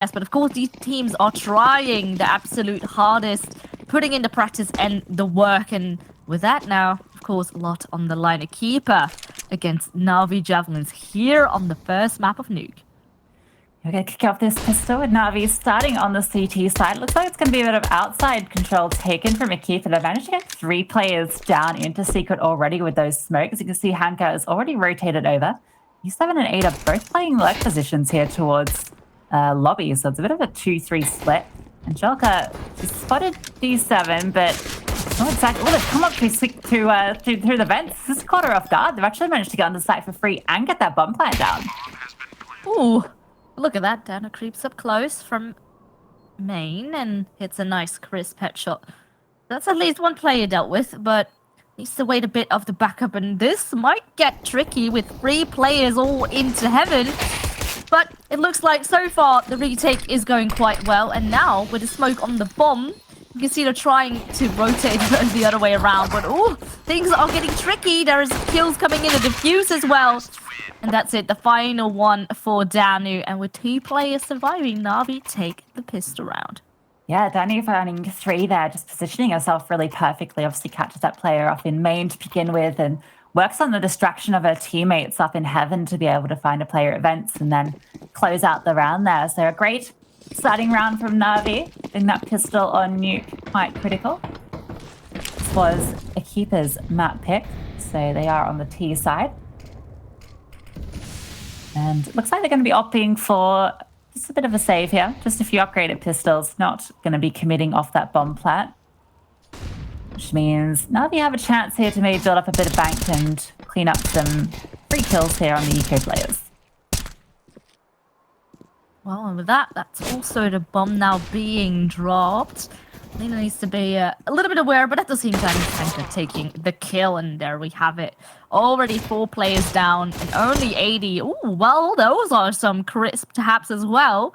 Yes, but of course these teams are trying the absolute hardest, putting in the practice and the work, and with that now, of course, a lot on the line. equipa against NAVI Javelins here on the first map of Nuke. We're going to kick off this pistol with Navi starting on the CT side. Looks like it's going to be a bit of outside control taken from equipa. They've managed to get 3 players down into Secret already with those smokes. You can see Hanka is already rotated over. U7 and 8 are both playing leg positions here towards lobby, so it's a bit of a 2-3 split. Angelica, she spotted D7, but not exactly. Oh, they've come up through the vents. This caught her off guard. They've actually managed to get on the site for free and get that bomb plant down. Ooh, look at that. Dana creeps up close from main and hits a nice crisp headshot. That's at least one player dealt with, but needs to wait a bit of the backup, and this might get tricky with 3 players all into heaven. But it looks like so far the retake is going quite well, and now with the smoke on the bomb, you can see they're trying to rotate the other way around, but oh, things are getting tricky. There's kills coming in, a defuse as well. And that's it, the final one for Danu, and with 2 players surviving, Navi take the pistol round. Yeah, Danu finding 3 there, just positioning herself really perfectly. Obviously catches that player off in main to begin with and works on the distraction of her teammates up in heaven to be able to find a player at vents and then close out the round there. So a great starting round from Navi. Getting that pistol on Nuke quite critical. This was equipa's map pick, so they are on the T side. And it looks like they're going to be opting for just a bit of a save here. Just a few upgraded pistols, not going to be committing off that bomb plant. Which means Navi have a chance here to maybe build up a bit of bank and clean up some free kills here on the eco players. Well, and with that, that's also the bomb now being dropped. Lena needs to be a little bit aware, but at the same time, Hanka taking the kill, and there we have it. Already 4 players down and only 80. Ooh, well, those are some crisp taps as well.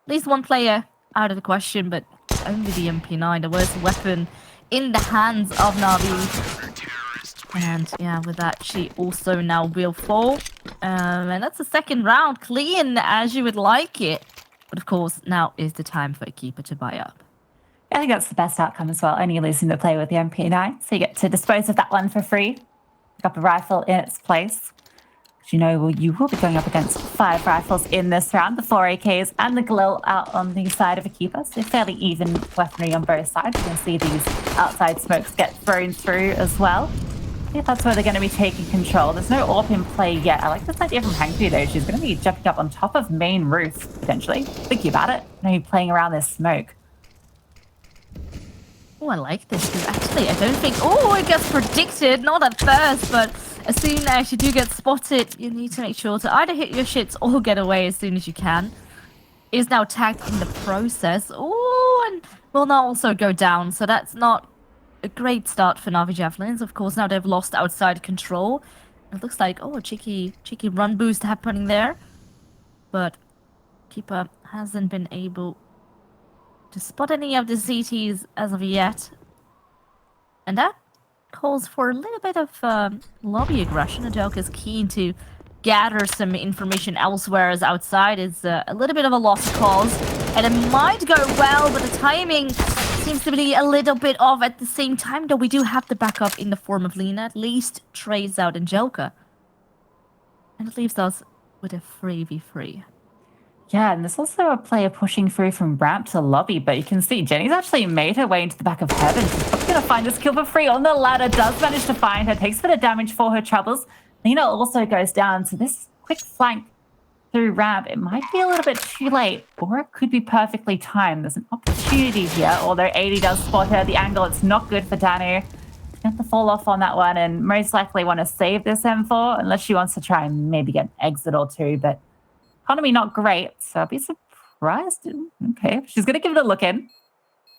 At least 1 player out of the question, but only the MP9, the worst weapon in the hands of Navi. And yeah, with that, she also now will fall. And that's the second round, clean as you would like it. But of course, now is the time for equipa to buy up. I think that's the best outcome as well, only losing the player with the MP9. So you get to dispose of that one for free. Pick up a rifle in its place. You know, you will be going up against 5 rifles in this round, the 4 AKs and the Galil out on the side of equipa. So fairly even weaponry on both sides. You can see these outside smokes get thrown through as well. I think that's where they're going to be taking control. There's no AWP in play yet. I like this idea from Hanky though. She's going to be jumping up on top of main roof, potentially. Thinking about it. Maybe playing around this smoke. Oh, I like this too. Actually, I don't think... Oh, it gets predicted. Not at first, but as soon as you do get spotted, you need to make sure to either hit your shits or get away as soon as you can. It is now tagged in the process. Oh, and will now also go down. So that's not a great start for NAVI Javelins. Of course, now they've lost outside control. It looks like, oh, a cheeky run boost happening there. But equipa hasn't been able to spot any of the CTs as of yet. And that calls for a little bit of lobby aggression. Adelka is keen to gather some information elsewhere, as outside is a little bit of a lost cause. And it might go well, but the timing seems to be a little bit off at the same time, though we do have the backup in the form of Lena. At least trades out Angelica. And it leaves us with a 3v3. Yeah, and there's also a player pushing through from ramp to lobby, but you can see Jenny's actually made her way into the back of heaven. She's probably going to find this kill for free on the ladder, does manage to find her, takes a bit of damage for her troubles. Lena also goes down, so this quick flank through ramp, it might be a little bit too late, or it could be perfectly timed. There's an opportunity here, although 80 does spot her. The angle, it's not good for Danu. She's going to have to fall off on that one and most likely want to save this M4, unless she wants to try and maybe get an exit or two, but economy not great, so I'll be surprised. Okay, she's going to give it a look in.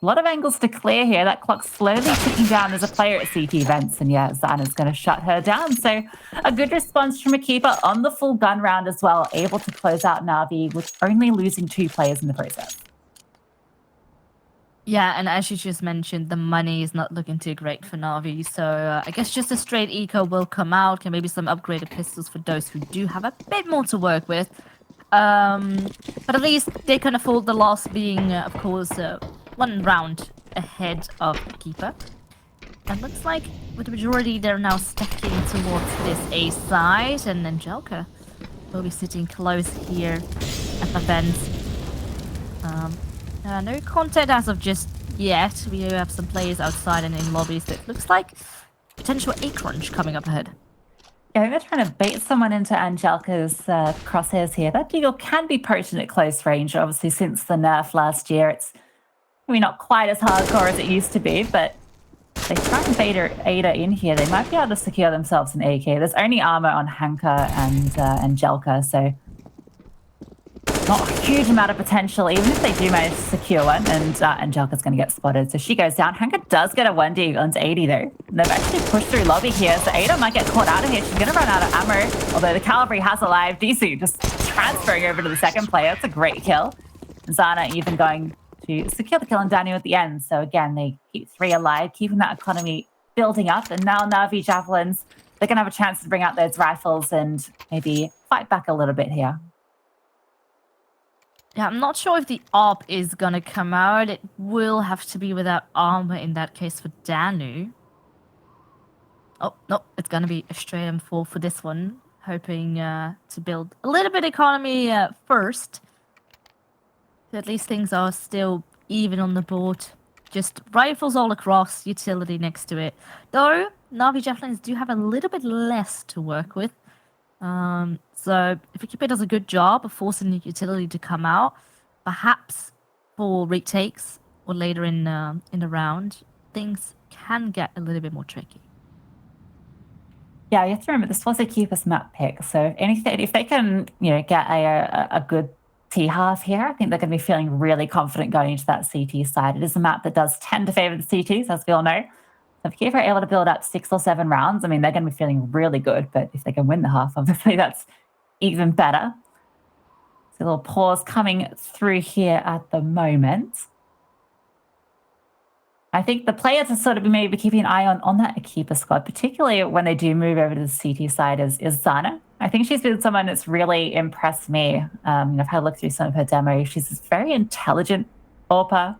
A lot of angles to clear here. That clock's slowly ticking down as a player at CT vents, and yeah, Zana's going to shut her down. So a good response from equipa on the full gun round as well, able to close out Navi with only losing 2 players in the process. Yeah, and as you just mentioned, the money is not looking too great for Navi, so I guess just a straight eco will come out, and maybe some upgraded pistols for those who do have a bit more to work with. But at least they can afford the loss being, of course, 1 round ahead of equipa. And looks like with the majority, they're now stacking towards this A side, and Angelica will be sitting close here at the fence. No contact as of just yet. We do have some players outside and in lobbies, so it looks like potential A crunch coming up ahead. Yeah, I think they're trying to bait someone into Angelica's crosshairs here. That deagle can be potent at close range, obviously, since the nerf last year. It's maybe not quite as hardcore as it used to be, but they try and bait Ada in here. They might be able to secure themselves an AK. There's only armor on Hanka and Angelica, so not a huge amount of potential, even if they do manage to secure one, and Angelica's going to get spotted. So she goes down. Hanka does get a 1D onto 80, though. And they've actually pushed through lobby here, so Ada might get caught out of here. She's going to run out of ammo, although the Cavalry has a live DC just transferring over to the second player. It's a great kill. Zana even going to secure the kill on Daniel at the end. So again, they keep 3 alive, keeping that economy building up. And now NAVI Javelins, they're going to have a chance to bring out those rifles and maybe fight back a little bit here. Yeah, I'm not sure if the ARP is gonna come out. It will have to be without armor in that case for Danu. Oh, no, it's gonna be a straight M4 for this one. Hoping to build a little bit of economy first. So at least things are still even on the board. Just rifles all across, utility next to it. Though, NAVI Javelins do have a little bit less to work with. So if equipa does a good job of forcing the utility to come out, perhaps for retakes or later in the round, things can get a little bit more tricky. Yeah, you have to remember this was equipa's map pick, so if they can, get a good T half here, I think they're going to be feeling really confident going into that CT side. It is a map that does tend to favor the CTs, as we all know. So if equipa are able to build up 6 or 7 rounds, I mean, they're going to be feeling really good. But if they can win the half, obviously, that's even better. So a little pause coming through here at the moment. I think the players are sort of maybe keeping an eye on that equipa squad, particularly when they do move over to the CT side, is Zana. I think she's been someone that's really impressed me. I've had a look through some of her demos. She's this very intelligent AWPer.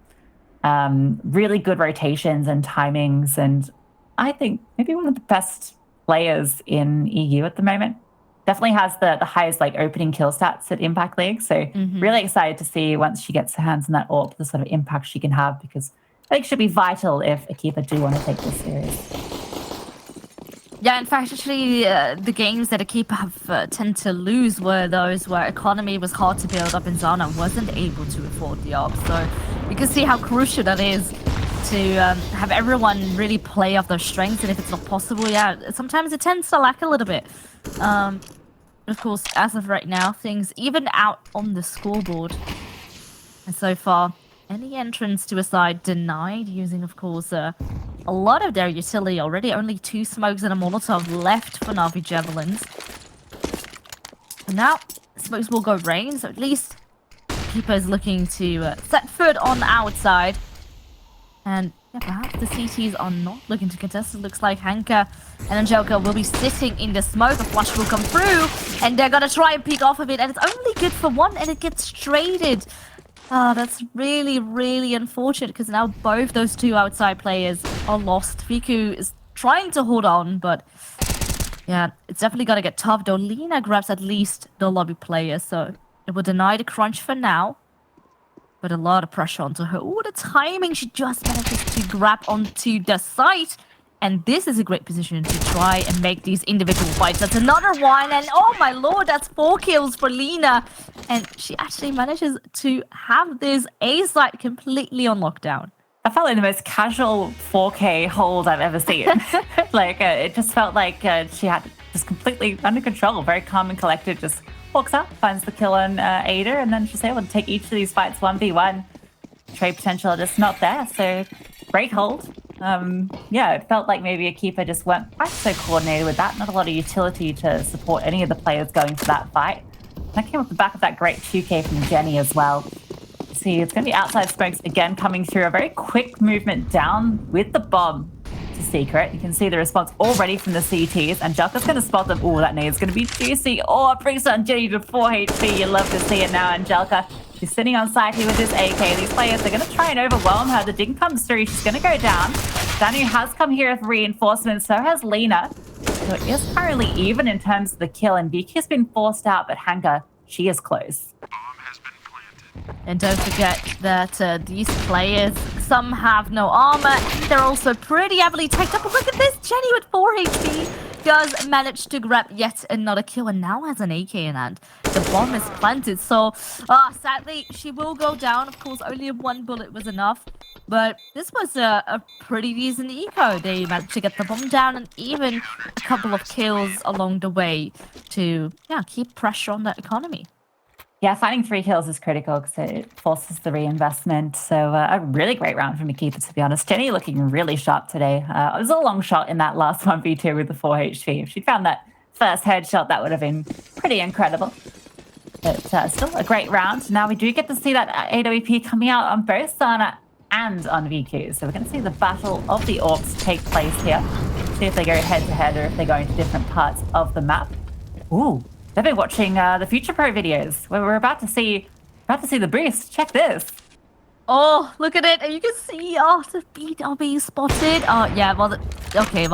Really good rotations and timings, and I think maybe one of the best players in EU at the moment. Definitely has the highest opening kill stats at Impact League, so really excited to see once she gets her hands on that AWP, the sort of impact she can have, because I think it should be vital if equipa do want to take this serious. Yeah, in fact, actually, the games that equipa have tend to lose were those where economy was hard to build up and Zana wasn't able to afford the ARP. So you can see how crucial that is to have everyone really play off their strengths. And if it's not possible, yeah, sometimes it tends to lack a little bit. Of course, as of right now, things even out on the scoreboard. And so far, any entrance to a side denied using, of course, a lot of their utility already. Only 2 smokes and a Molotov left for NAVI Javelins. And now, smokes will go rain, so at least equipa is looking to set foot on the outside. And yeah, perhaps the CTs are not looking to contest. It looks like Hanka and Angelica will be sitting in the smoke. A flash will come through, and they're gonna try and peek off of it, and it's only good for 1, and it gets traded. Oh, that's really, really unfortunate, because now both those 2 outside players are lost. Fiku is trying to hold on, but yeah, it's definitely gonna get tough, though. Lina grabs at least the lobby player, so it will deny the crunch for now. But a lot of pressure onto her. Oh, the timing! She just manages to grab onto the site. And this is a great position to try and make these individual fights. That's another one, and oh my lord, that's 4 kills for Lina. And she actually manages to have this A site completely on lockdown. I felt like the most casual 4K hold I've ever seen. It just felt like she had just completely under control, very calm and collected, just walks up, finds the kill on Ada, and then she's able to take each of these fights 1v1. Trade potential just not there, so great hold. Yeah, it felt like maybe equipa just weren't quite so coordinated with that. Not a lot of utility to support any of the players going for that fight. That came off the back of that great 2K from Jenny as well. See, it's going to be outside smokes again coming through. A very quick movement down with the bomb to secret. You can see the response already from the CTs, and Jelka's going to spot them. Oh, that nade's going to be juicy. Oh, it brings down Jenny to 4 HP. You love to see it now, and Jelka, she's sitting on side here with this AK. These players, they're going to try and overwhelm her. The ding comes through. She's going to go down. Danu has come here with reinforcements, so has Lena. So it is currently even in terms of the kill, and Vicky has been forced out, but Hanka, she is close. And don't forget that these players, some have no armor. They're also pretty heavily tanked up. But look at this, Jenny with 4 HP does manage to grab yet another kill and now has an AK in hand. The bomb is planted, so sadly she will go down. Of course, only 1 bullet was enough. But this was a pretty decent eco. They managed to get the bomb down and even a couple of kills along the way to keep pressure on the economy. Yeah, finding 3 kills is critical because it forces the reinvestment. So a really great round from Equipa, to be honest. Jenny looking really sharp today. It was a long shot in that last 1v2 with the 4 HP. If she'd found that first headshot, that would have been pretty incredible. But still a great round. Now we do get to see that AWP coming out on both Sana and on VQ. So we're going to see the battle of the orcs take place here. See if they go head-to-head or if they go into different parts of the map. Ooh. They've been watching the Future Pro videos where we're about to see the boost. Check this. Oh, look at it. And you can see, the beat are being spotted. Oh, yeah, well,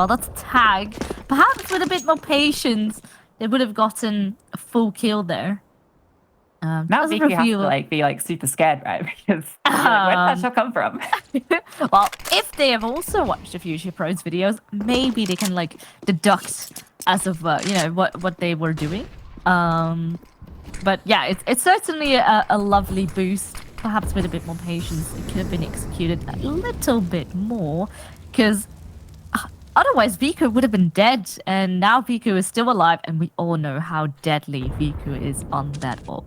that's tag. Perhaps with a bit more patience, they would have gotten a full kill there. Now Vicky has to be super scared, right? Because where did that shot come from? Well, if they have also watched the Future Pros videos, maybe they can deduct as of what they were doing. But yeah, it's certainly a lovely boost. Perhaps with a bit more patience, it could have been executed a little bit more, because otherwise Viku would have been dead, and now Viku is still alive, and we all know how deadly Viku is on that ult.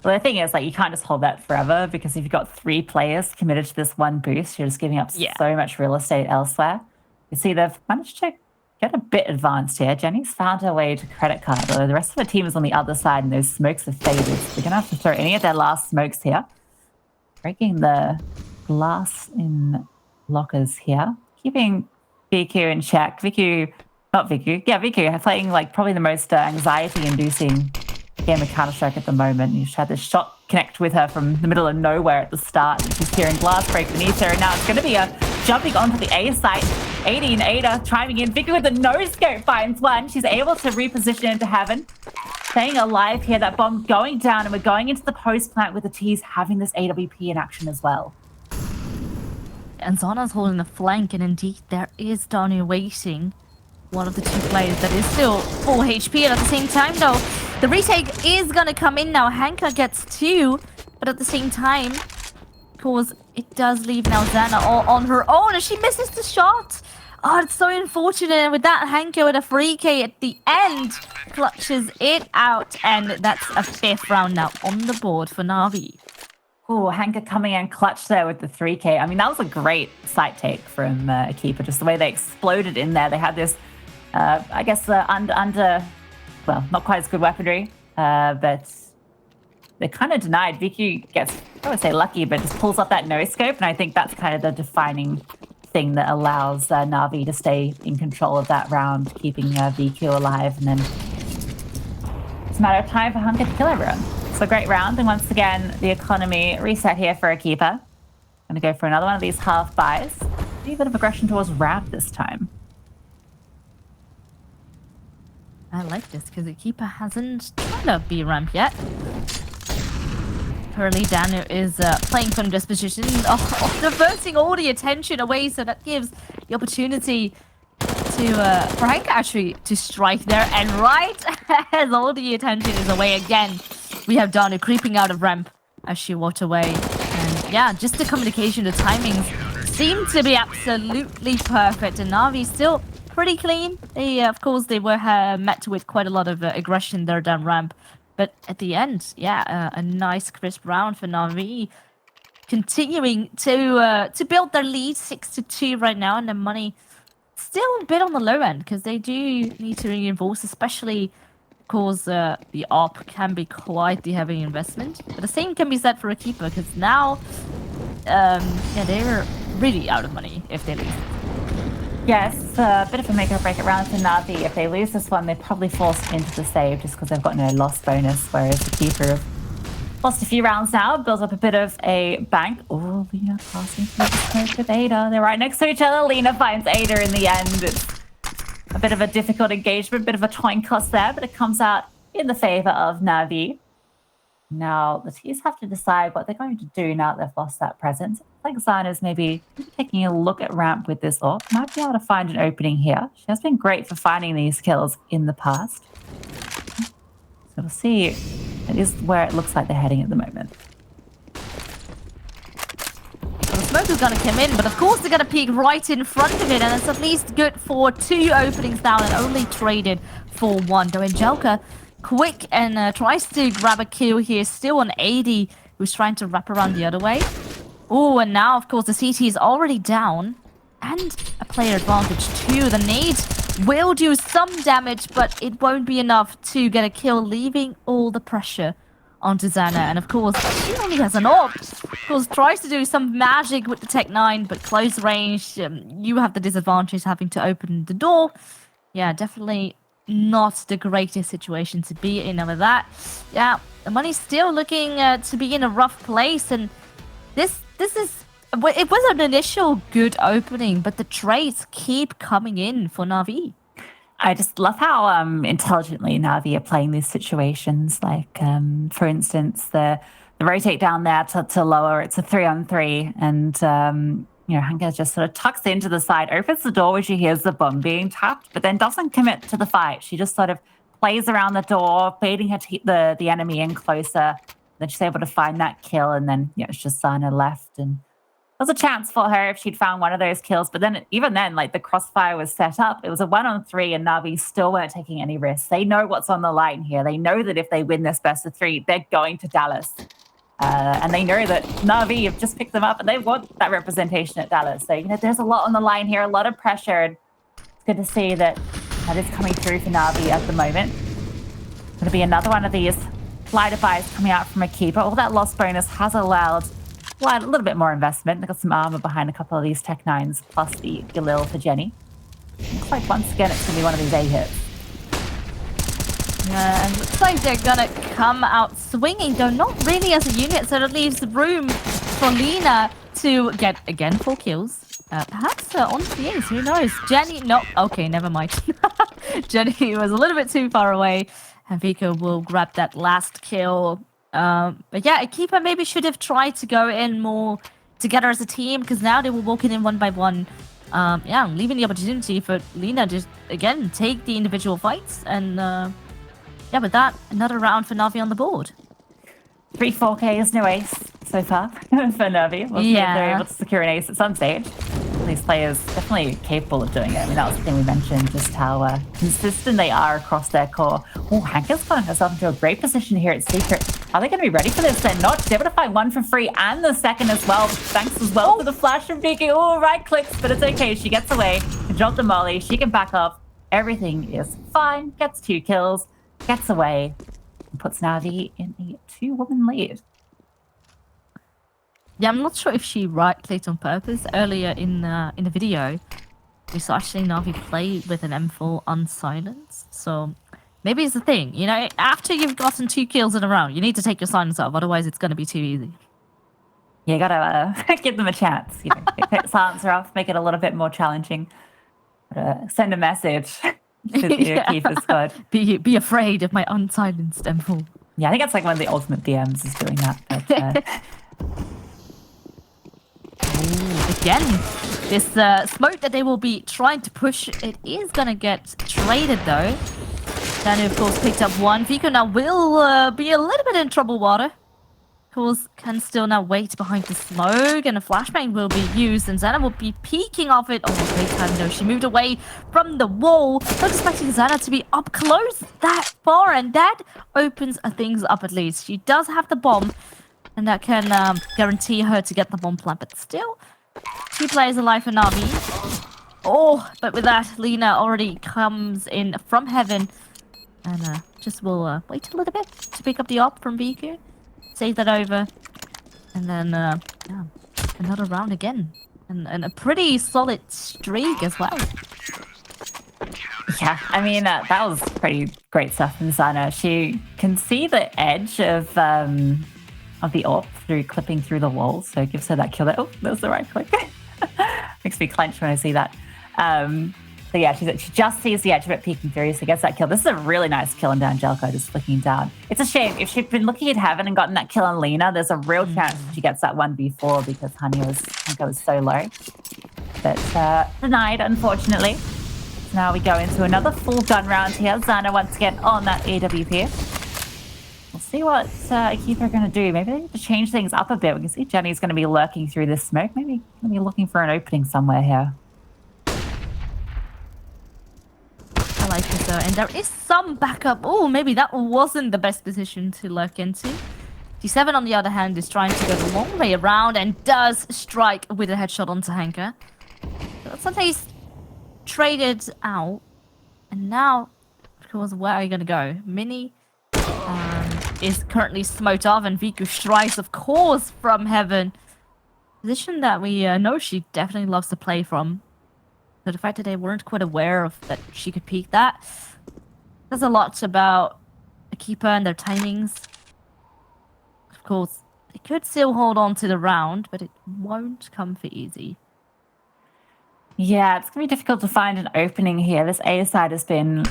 Well, the thing is, you can't just hold that forever, because if you've got 3 players committed to this one boost, you're just giving up so much real estate elsewhere. You see, they've managed to get a bit advanced here. Jenny's found her way to credit card, although the rest of the team is on the other side and those smokes have faded. So they're going to have to throw any of their last smokes here. Breaking the glass in lockers here. Keeping VQ in check. Viku playing probably the most anxiety-inducing game of Counter-Strike at the moment. You just had this shot connect with her from the middle of nowhere at the start. She's hearing glass break beneath her, and now it's going to be a jumping onto the A site. 80 and Ada chiming in. Vicky with the no-scope finds one. She's able to reposition into heaven. Staying alive here, that bomb going down, and we're going into the post plant with the T's having this AWP in action as well. And Zana's holding the flank, and indeed there is Danu waiting. One of the 2 players that is still full HP, and at the same time though, the retake is gonna come in now. Hanka gets 2, but at the same time, of course, it does leave now Zana all on her own, and she misses the shot. Oh, it's so unfortunate. And with that, Hanka with a free K at the end clutches it out, and that's a 5th round now on the board for Navi. Oh, Hanka coming in clutch there with the 3K. I mean, that was a great site take from Equipa, just the way they exploded in there. They had this, well, not quite as good weaponry, but they kind of denied. Vicky gets, I would say lucky, but just pulls up that no-scope, and I think that's kind of the defining thing that allows Navi to stay in control of that round, keeping VQ alive, and then it's a matter of time for Hanka to kill everyone. So great round, and once again, the economy reset here for Equipa. Gonna go for another one of these half buys. A bit of aggression towards ramp this time. I like this because Equipa hasn't tried to be ramp yet. Currently, Danu is playing from this position, diverting all the attention away, so that gives the opportunity to for Hanka actually to strike there. And right as all the attention is away again, we have Danu creeping out of ramp as she walked away. And yeah, just the communication, the timings seem to be absolutely perfect. And Navi still pretty clean. They, of course, they were met with quite a lot of aggression there down ramp. But at the end, yeah, a nice crisp round for Navi, continuing to build their lead 6-2 right now, and the money still a bit on the low end because they do need to reinforce, especially because the ARP can be quite the heavy investment. But the same can be said for Equipa because now, yeah, they're really out of money if they leave. Yes, a bit of a make or break it round for Navi. If they lose this one, they're probably forced into the save just because they've got no loss bonus, whereas the keeper have lost a few rounds now, builds up a bit of a bank. Oh, Lena passing through the smoke with Ada. They're right next to each other. Lena finds Ada in the end. It's a bit of a difficult engagement, bit of a coin cost there, but it comes out in the favor of Navi. Now, the T's have to decide what they're going to do now that they've lost that presence. I think Zana's maybe taking a look at ramp with this AWP. Might be able to find an opening here. She has been great for finding these kills in the past. So we'll see. It is where it looks like they're heading at the moment. Well, the smoke is going to come in, but of course they're going to peek right in front of it, and it's at least good for 2 openings now and only traded for 1. Though Angelica quick and tries to grab a kill here, still on 80, who's trying to wrap around the other way. Oh, and now, of course, the CT is already down. And a player advantage too. The nade will do some damage, but it won't be enough to get a kill, leaving all the pressure onto Xana. And of course, she only has an AWP. Of course, tries to do some magic with the Tech 9, but close range, you have the disadvantage having to open the door. Yeah, definitely not the greatest situation to be in with that. Yeah, the money's still looking to be in a rough place, and this is... It was an initial good opening, but the trades keep coming in for Na'Vi. I just love how intelligently Navi are playing these situations. Like, for instance, the rotate down there to lower, it's a 3-on-3, and Hanka just sort of tucks into the side, opens the door when she hears the bomb being tapped, but then doesn't commit to the fight. She just sort of plays around the door, baiting her the enemy in closer. Then she's able to find that kill, and then it's just Sana left, and there was a chance for her if she'd found one of those kills, but then even then, like, the crossfire was set up. It was a 1-on-3, and Navi still weren't taking any risks. They know what's on the line here. They know that if they win this best of 3, they're going to Dallas. And they know that Navi have just picked them up, and they want that representation at Dallas. So, there's a lot on the line here, a lot of pressure, and it's good to see that is coming through for Navi at the moment. Going to be another one of these flight buys coming out from a keeper. All that loss bonus has allowed a little bit more investment. They've got some armor behind a couple of these Tech 9s, plus the Galil for Jenny. Looks like once again it's going to be one of these A hits. Yeah, and looks like they're going to come out swinging, though not really as a unit, so that leaves room for Lena to get, again, 4 kills. Perhaps on the A's, who knows? Jenny, no, okay, never mind. Jenny was a little bit too far away, and Vika will grab that last kill. But yeah, equipa maybe should have tried to go in more together as a team, because now they were walking in one by one. Yeah, leaving the opportunity for Lena to, again, take the individual fights. And yeah, with that, another round for Na'Vi on the board. 3 4Ks, no ace so far for Navi. We'll see if they're able to secure an ace at some stage. These players definitely capable of doing it. I mean, that was the thing we mentioned, just how consistent they are across their core. Oh, Hanka's gotten herself into a great position here at Secret. Are they going to be ready for this? They're not. She's able to find 1 for free and the second as well. Thanks as well for the flash from Vicky. Oh, right clicks, but it's okay. She gets away, can drop the molly, she can back up. Everything is fine. Gets 2 kills, gets away, and puts Navi in a 2-woman lead. Yeah, I'm not sure if she right-clicked on purpose. Earlier in the video, we saw actually Na'Vi play with an M4 unsilenced. So maybe it's the thing, after you've gotten 2 kills in a round, you need to take your silence off, otherwise it's going to be too easy. You gotta give them a chance. Take the silencer off, make it a little bit more challenging. Send a message to the keeper squad. Be afraid of my unsilenced M4. Yeah, I think that's like one of the ultimate DMs is doing that. But, again, this smoke that they will be trying to push, it is going to get traded though. Danu, of course, picked up 1. Vico now will be a little bit in trouble water. Of course, can still now wait behind the smoke, and a flashbang will be used, and Xana will be peeking off it. Oh, great time though. She moved away from the wall. Not expecting Xana to be up close that far, and that opens things up at least. She does have the bomb, and that can guarantee her to get the bomb plant, but still, 2 players alive for Na'Vi. Oh, but with that, Lena already comes in from heaven, and just will wait a little bit to pick up the op from Viku. Save that over, and then yeah, another round again And a pretty solid streak as well. Yeah, I mean, that was pretty great stuff from Zana. She can see the edge of the AWP through clipping through the wall, so it gives her that kill. Oh, that was the right click. Makes me clench when I see that. So yeah, she just sees the edge of it peeking through, so gets that kill. This is a really nice kill on Angelica, just flicking down. It's a shame. If she'd been looking at Heaven and gotten that kill on Lena, there's a real chance she gets that 1v4 because Hanka was so low. But denied, unfortunately. So now we go into another full gun round here. Zana once again on that AWP. We'll see what equipa are going to do. Maybe they need to change things up a bit. We can see Jenny's going to be lurking through this smoke. Maybe going to be looking for an opening somewhere here. I like this though, and there is some backup. Oh, maybe that wasn't the best position to lurk into. G7 on the other hand is trying to go the long way around and does strike with a headshot onto Hanka. That's something he's traded out, and now, of course, where are you gonna go? Mini is currently smoked off, and Viku strikes, of course, from Heaven. Position that we know she definitely loves to play from. So the fact that they weren't quite aware of that she could peek that says a lot about equipa and their timings. Of course, they could still hold on to the round, but it won't come for easy. Yeah, it's going to be difficult to find an opening here. This A side has been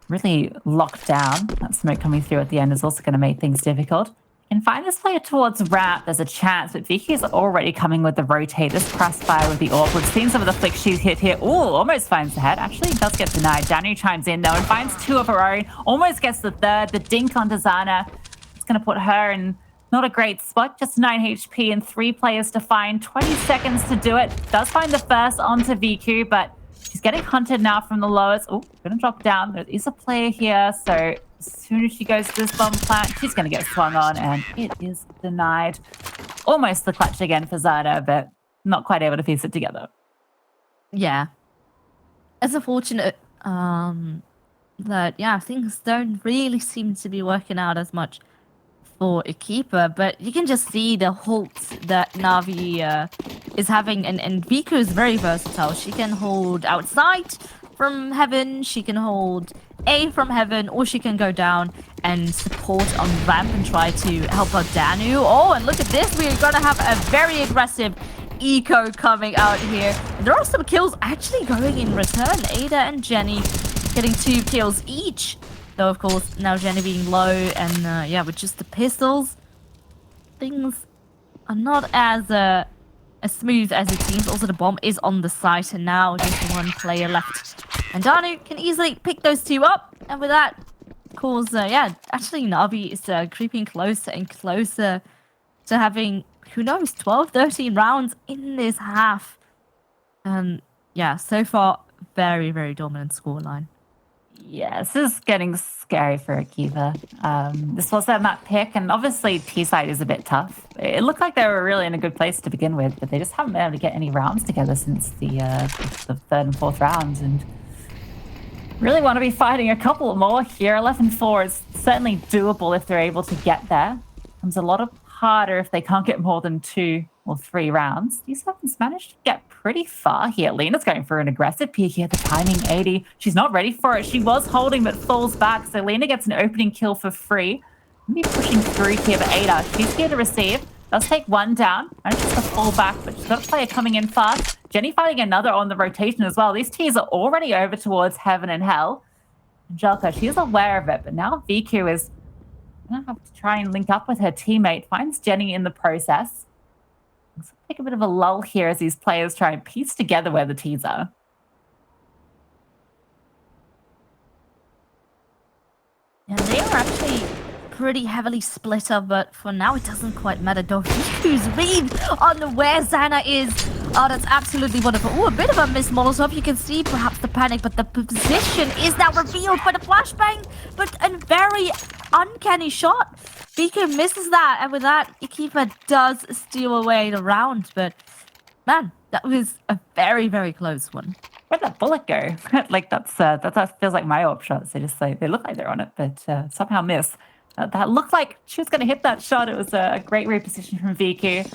really locked down. That smoke coming through at the end is also going to make things difficult. And find this player towards ramp, there's a chance, but Vicky is already coming with the rotate. This crossfire with the AWP. We've seen some of the flicks she's hit here. Ooh, almost finds the head. Actually, does get denied. Danu chimes in, though, and finds two of her own. Almost gets the third. The dink onto Zana. It's going to put her in not a great spot. Just 9 HP and 3 players to find. 20 seconds to do it. Does find the first onto VQ, but she's getting hunted now from the lowest. Oh, going to drop down. There is a player here, so as soon as she goes to this bomb plant, she's going to get swung on, and it is denied. Almost the clutch again for Zana, but not quite able to piece it together. Yeah. It's unfortunate that, yeah, things don't really seem to be working out as much for equipa, but you can just see the halts that NAVI is having, and Viku is very versatile. She can hold outside from Heaven, she can hold A from Heaven, or she can go down and support on ramp and try to help out Danu. Oh, and look at this, we're gonna have a very aggressive eco coming out here. There are some kills actually going in return. Ada and Jenny getting 2 kills each. Though, of course, now Jenny being low and, yeah, with just the pistols, things are not as smooth as it seems. Also, the bomb is on the site, and now just 1 player left. And Danu can easily pick those 2 up, and with that, of course, yeah, actually, Navi is creeping closer and closer to having, who knows, 12, 13 rounds in this half. Yeah, so far, very, very dominant scoreline. Yeah, this is getting scary for equipa. This was their map pick, and obviously T-side is a bit tough. It looked like they were really in a good place to begin with, but they just haven't been able to get any rounds together since the 3rd and 4th rounds, and really want to be fighting a couple more here. 11-4 is certainly doable if they're able to get there. Becomes a lot harder if they can't get more than 2 or 3 rounds. These Sevens managed to get pretty far here. Lena's going for an aggressive peek here. The timing 80. She's not ready for it. She was holding but falls back. So Lena gets an opening kill for free. Maybe pushing through here for Ada. She's here to receive. Does take 1 down. Manages to fall back, but she's got a player coming in fast. Jenny fighting another on the rotation as well. These teams are already over towards Heaven and Hell. Angelica, she is aware of it, but now VQ is going to have to try and link up with her teammate. Finds Jenny in the process. Let's take a bit of a lull here as these players try and piece together where the T's are. Yeah, they are actually pretty heavily split up, but for now it doesn't quite matter. Who's read on where Zana is. Oh, that's absolutely wonderful. Oh, a bit of a miss Molotov. You can see perhaps the panic, but the position is now revealed by the flashbang, but a very uncanny shot. Viku misses that, and with that, equipa does steal away the round, but man, that was a very, very close one. Where'd that bullet go? Like that feels like my AWP shots. They look like they're on it, but somehow miss. That looked like she was going to hit that shot. It was a great reposition from VQ.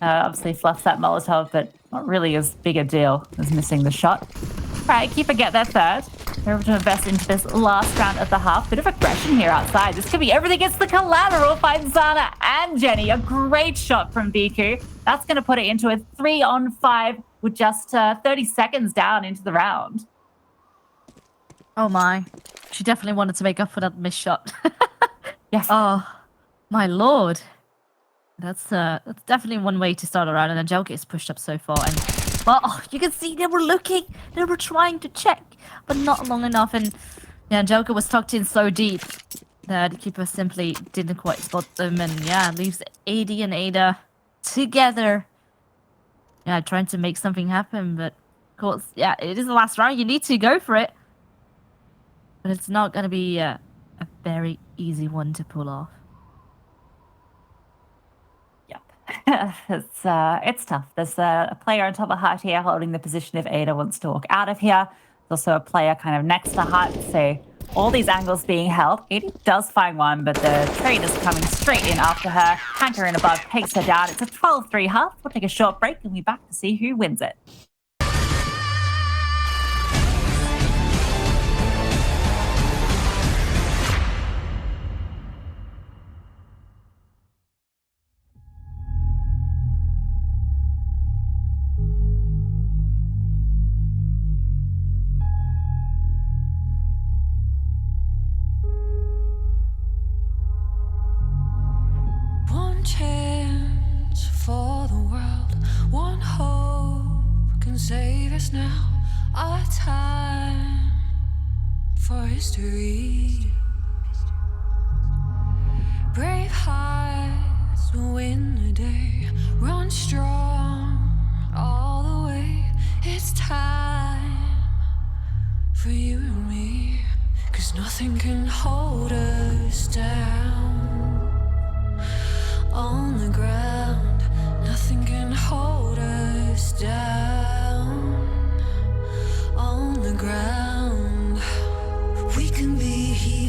Obviously fluffs that Molotov, but not really as big a deal as missing the shot. All right, keeper get their third. They're able to invest into this last round of the half. Bit of aggression here outside. This could be everything. It's the collateral. Finds Zana and Jenny. A great shot from VQ. That's going to put it into a 3-on-5 with just 30 seconds down into the round. Oh my. She definitely wanted to make up for that missed shot. Yes. Oh, my lord. That's definitely one way to start a round, and Angelica is pushed up so far, and well, you can see they were looking, they were trying to check, but not long enough, and yeah, Angelica was tucked in so deep that the keeper simply didn't quite spot them, and yeah, leaves AD and Ada together. Yeah, trying to make something happen, but of course, yeah, it is the last round. You need to go for it, but it's not going to be a very easy one to pull off. It's tough. There's a player on top of Hart here holding the position if Ada wants to walk out of here. There's also a player kind of next to Hart, so all these angles being held. Ada does find one, but the trade is coming straight in after her. Tanker in above takes her down. It's a 12-3 half. We'll take a short break and we'll be back to see who wins it. One chance for the world, one hope can save us now. Our time for history. Brave hearts will win the day. Run strong all the way. It's time for you and me, 'cause nothing can hold us down. On the ground, nothing can hold us down. On the ground, we can be heroes.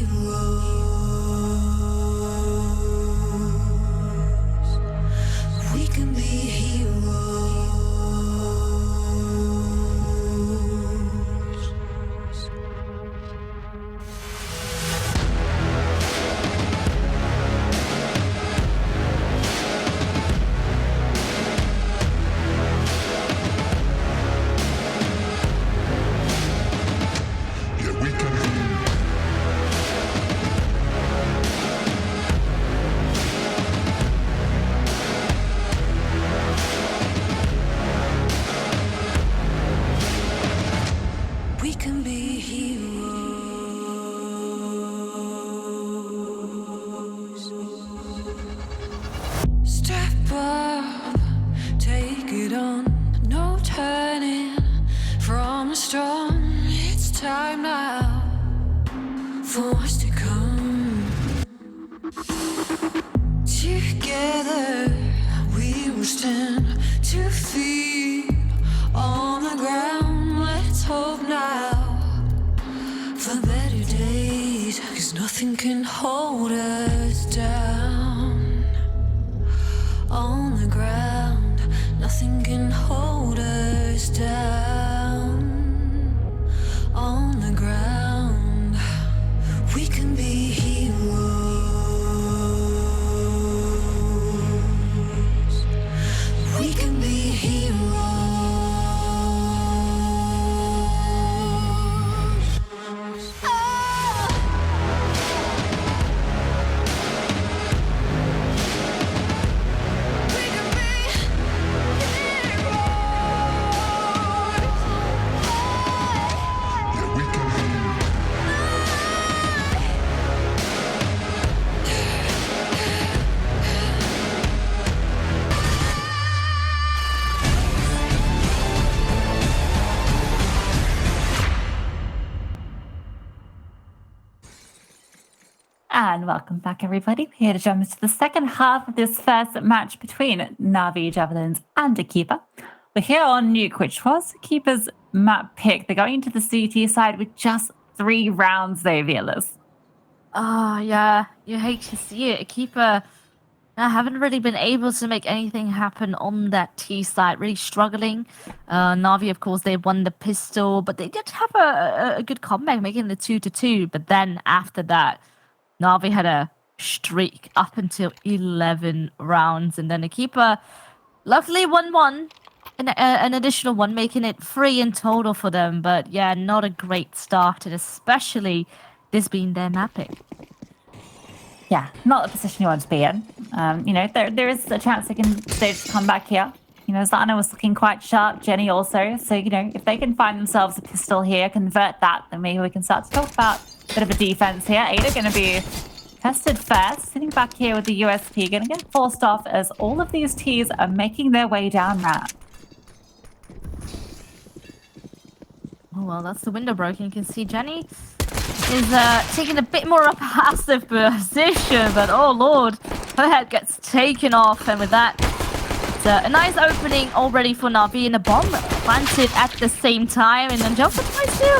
We can be heroes. We can be heroes. Step up, take it on. No turning from the storm. It's time now for us to come. Together we will stand 2 feet on the ground. Let's hope now for better days, 'cause nothing can hold us down. On the ground, nothing can hold us down. On the ground, we can be heroes. We can be heroes. And welcome back, everybody. We're here to jump into the second half of this first match between NAVI, Javelins, and equipa. We're here on Nuke, which was equipa's map pick. They're going into the CT side with just 3 rounds, though, Vilas. Oh, yeah, you hate to see it. Keeper haven't really been able to make anything happen on that T side, really struggling. Navi, of course, they won the pistol, but they did have a good comeback, making the 2-2. But then after that, Navi had a streak up until 11 rounds, and then the keeper luckily won one, an additional one, making it 3 in total for them. But yeah, not a great start, and especially this being their map pick. Yeah, not the position you want to be in. You know, there is a chance they can stage the comeback here. You know, Zana was looking quite sharp, Jenny also. So, you know, if they can find themselves a pistol here, convert that, then maybe we can start to talk about a bit of a defense here. Ada going to be tested first, sitting back here with the USP, going to get forced off as all of these Ts are making their way down ramp. Oh, well, that's the window broken. You can see Jenny is taking a bit more of a passive position, but oh lord, her head gets taken off, and with that, it's a nice opening already for Navi, and a bomb planted at the same time, and Angelica tries to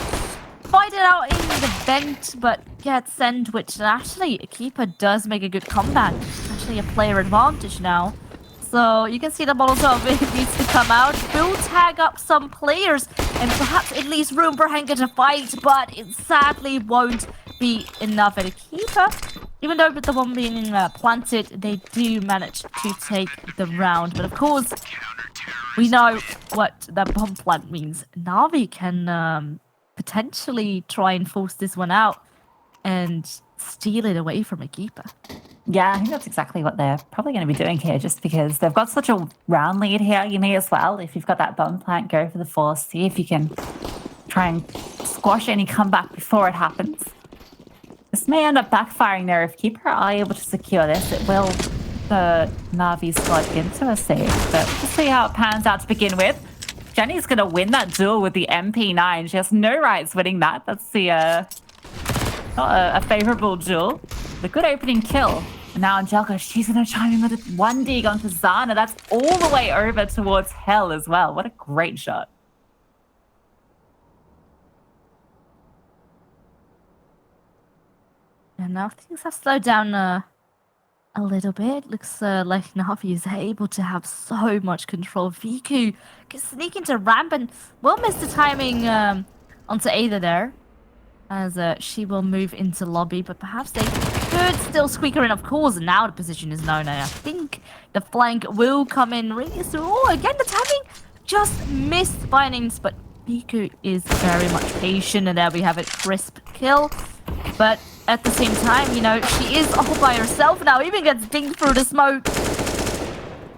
fight it out in the vent, but gets sent, which actually a keeper does make a good comeback. Actually a player advantage now. So you can see the Molotov, it needs to come out, will tag up some players, and perhaps at least room for Henker to fight, but it sadly won't be enough at a keeper. Even though with the bomb being planted, they do manage to take the round. But of course, we know what that bomb plant means. Navi can potentially try and force this one out and steal it away from a keeper. Yeah, I think that's exactly what they're probably going to be doing here, just because they've got such a round lead here. You may as well, if you've got that bomb plant, go for the force, see if you can try and squash any comeback before it happens. This may end up backfiring there. If Keeper are able to secure this, it will the Navi squad into a save, but we'll see how it pans out to begin with. Jenny's going to win that duel with the MP9. She has no rights winning that. That's the not a favorable duel. The good opening kill. And now Angelica, she's going to chime in with a 1 dig onto Zana. That's all the way over towards Hell as well. What a great shot. And now things have slowed down a little bit. Looks like Navi is able to have so much control. Viku can sneak into ramp and will miss the timing onto Ada there, as she will move into lobby, but perhaps they could still squeak her in, of course. Now the position is known, and I think the flank will come in really soon. Oh, again, the timing just missed by an inch, but Viku is very much patient, and there we have it, crisp kill. But at the same time, you know, she is all by herself now, even gets dinged through the smoke.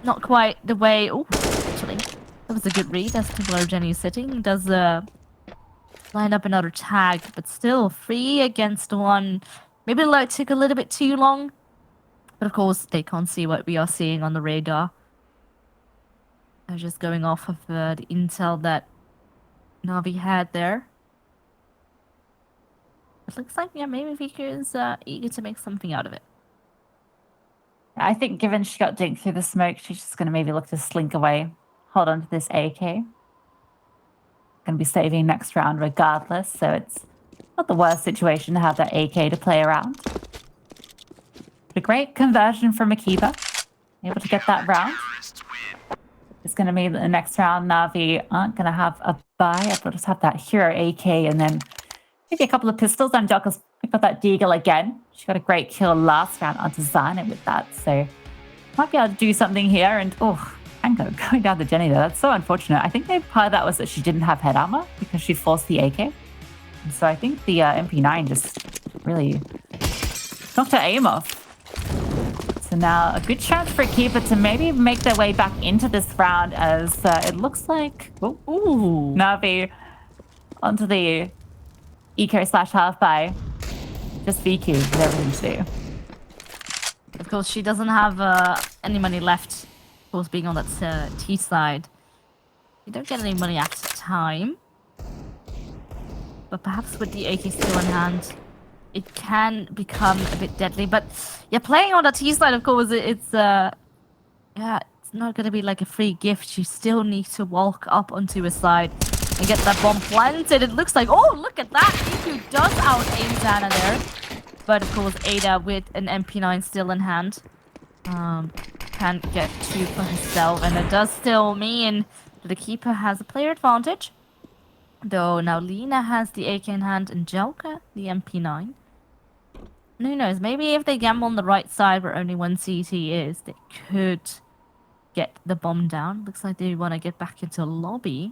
Not quite the way... Oh, actually, that was a good read. That's where Jenny is sitting. Does line up another tag, but still 3 against 1. Maybe the alert took a little bit too long, but of course they can't see what we are seeing on the radar. They're just going off of the intel that Navi had there. It looks like, yeah, maybe Vika is eager to make something out of it. I think given she got dinked through the smoke, she's just going to maybe look to slink away, hold on to this AK. Going to be saving next round regardless, so it's not the worst situation to have that AK to play around. But a great conversion from Akiba, able to get that round. It's going to mean that the next round Navi aren't going to have a buy. They'll just have that hero AK and then maybe a couple of pistols. Angelica's picked up that deagle again. She got a great kill last round onto Zana with that, so might be able to do something here. And oh, Ango going down to Jenny there. That's so unfortunate. I think maybe part of that was that she didn't have head armor because she forced the AK. And so I think the MP9 just really knocked her aim off. So now a good chance for a keeper to maybe make their way back into this round, as it looks like Navi onto the eco/half buy. Just VQ with everything to do. Of course, she doesn't have any money left. Of course, being on that T side, you don't get any money at the time. But perhaps with the AK still in hand, it can become a bit deadly. But yeah, playing on the T side, of course, it's not going to be like a free gift. You still need to walk up onto a side and get that bomb planted. It looks like, oh, look at that. EQ does out-aim Zana there. But of course, Ada with an MP9 still in hand. Can't get two for herself, and it does still mean that the keeper has a player advantage. Though now Lena has the AK in hand and Jelka the MP9. And who knows, maybe if they gamble on the right side where only one CT is, they could get the bomb down. Looks like they want to get back into lobby.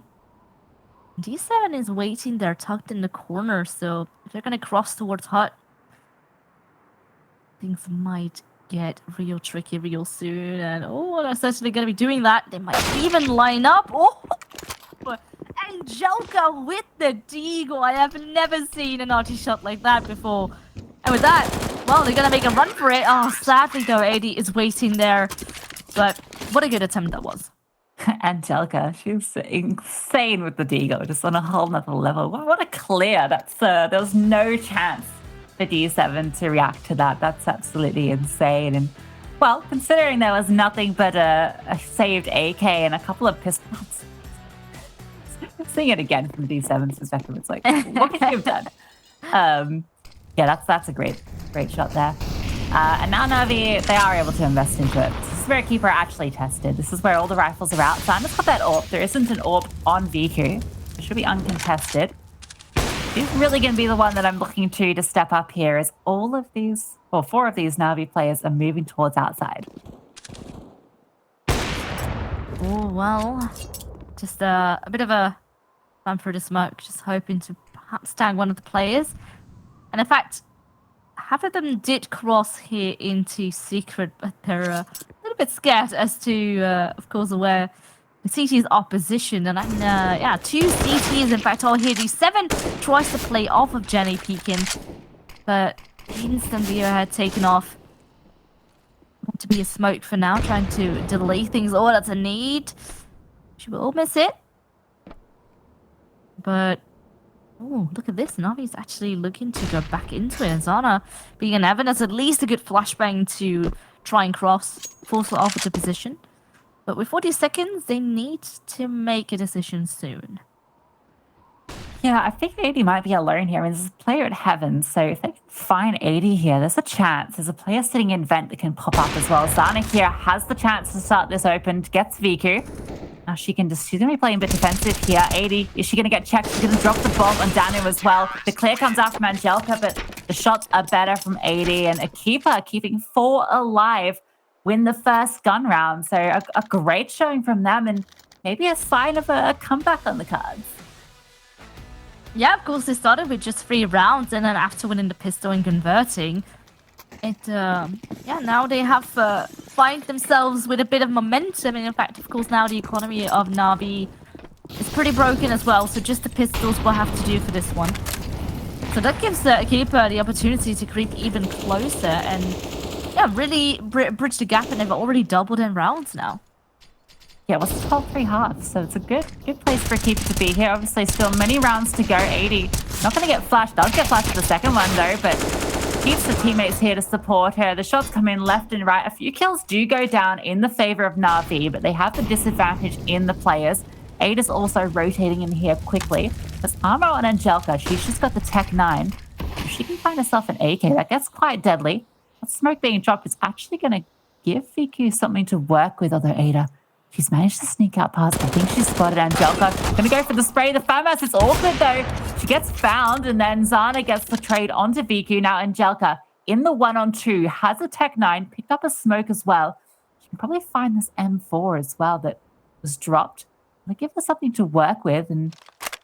D7 is waiting there, tucked in the corner, so if they're going to cross towards hut, things might get real tricky real soon. And oh, they're certainly going to be doing that. They might even line up. Oh, Angelica with the deagle. I have never seen an arty shot like that before. And with that, well, they're going to make a run for it. Oh, sadly though, AD is waiting there. But what a good attempt that was. Angelica, she's insane with the deagle, just on a whole nother level. What a clear. There was no chance for D7 to react to that. That's absolutely insane. And well, considering there was nothing but a saved AK and a couple of pistols. Seeing it again from D7's perspective, it's like, what could you have done? Yeah, that's a great shot there. And now Navi, they are able to invest into it. This is where Keeper actually tested. This is where all the rifles are out. Simon's got that AWP. There isn't an AWP on VQ. It should be uncontested. He's really going to be the one that I'm looking to step up here, as all of these, well, 4 of these Navi players are moving towards outside. Oh, well, just a bit of a run through the smoke, just hoping to perhaps tag one of the players. And in fact, half of them did cross here into secret, but they're a little bit scared as to, of course, where the CTs are positioned. And yeah, 2 CTs, in fact, all here. D7 tries to play off of Jenny peeking, but instantly had taken off. Want to be a smoke for now, trying to delay things. Oh, that's a need. She will miss it. But oh, look at this. Navi's actually looking to go back into it. And Zana being an Evan, that's at least a good flashbang to try and cross, force her off into position. But with 40 seconds, they need to make a decision soon. Yeah, I think 80 might be alone here. I mean, there's a player at Heaven, so if they can find 80 here, there's a chance. There's a player sitting in Vent that can pop up as well. Zana here has the chance to start this open, gets VQ. Now she's going to be playing a bit defensive here. 80, is she going to get checked? She's going to drop the bomb on Danu as well. The clear comes out from Angelica, but the shots are better from 80. And equipa keeping 4 alive, win the first gun round. So a great showing from them, and maybe a sign of a comeback on the cards. Yeah, of course, they started with just 3 rounds, and then after winning the pistol and converting, yeah, now they have find themselves with a bit of momentum. And in fact, of course, now the economy of Navi is pretty broken as well, so just the pistols will have to do for this one. So that gives equipa the opportunity to creep even closer and, yeah, really bridge the gap, and they've already doubled in rounds now. Yeah, well, it's 12-3 halves, so it's a good place for equipa to be here. Obviously, still many rounds to go. 80, not going to get flashed. Does get flashed for the second one, though, but keeps the teammates here to support her. The shots come in left and right. A few kills do go down in the favor of Navi, but they have the disadvantage in the players. Ada's also rotating in here quickly. There's Armo on Angelica. She's just got the Tech 9. If she can find herself an AK, that gets quite deadly. That smoke being dropped is actually going to give VQ something to work with, although Ada, she's managed to sneak out past. I think she's spotted Angelica. Gonna go for the spray. The FAMAS is awkward though. She gets found, and then Zana gets the trade onto VQ. Now Angelica in the 1-on-2 has a Tech 9, picked up a smoke as well. She can probably find this M4 as well that was dropped. Gonna give her something to work with, and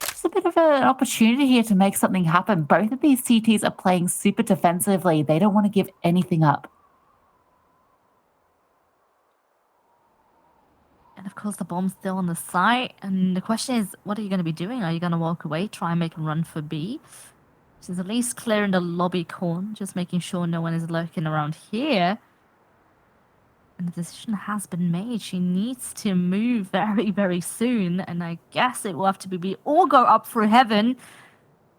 just a bit of an opportunity here to make something happen. Both of these CTs are playing super defensively. They don't want to give anything up. And of course, the bomb's still on the site. And the question is, what are you going to be doing? Are you going to walk away, try and make a run for B? She's at least clearing the lobby corner, just making sure no one is lurking around here. And the decision has been made. She needs to move very, very soon. And I guess it will have to be B or go up through Heaven.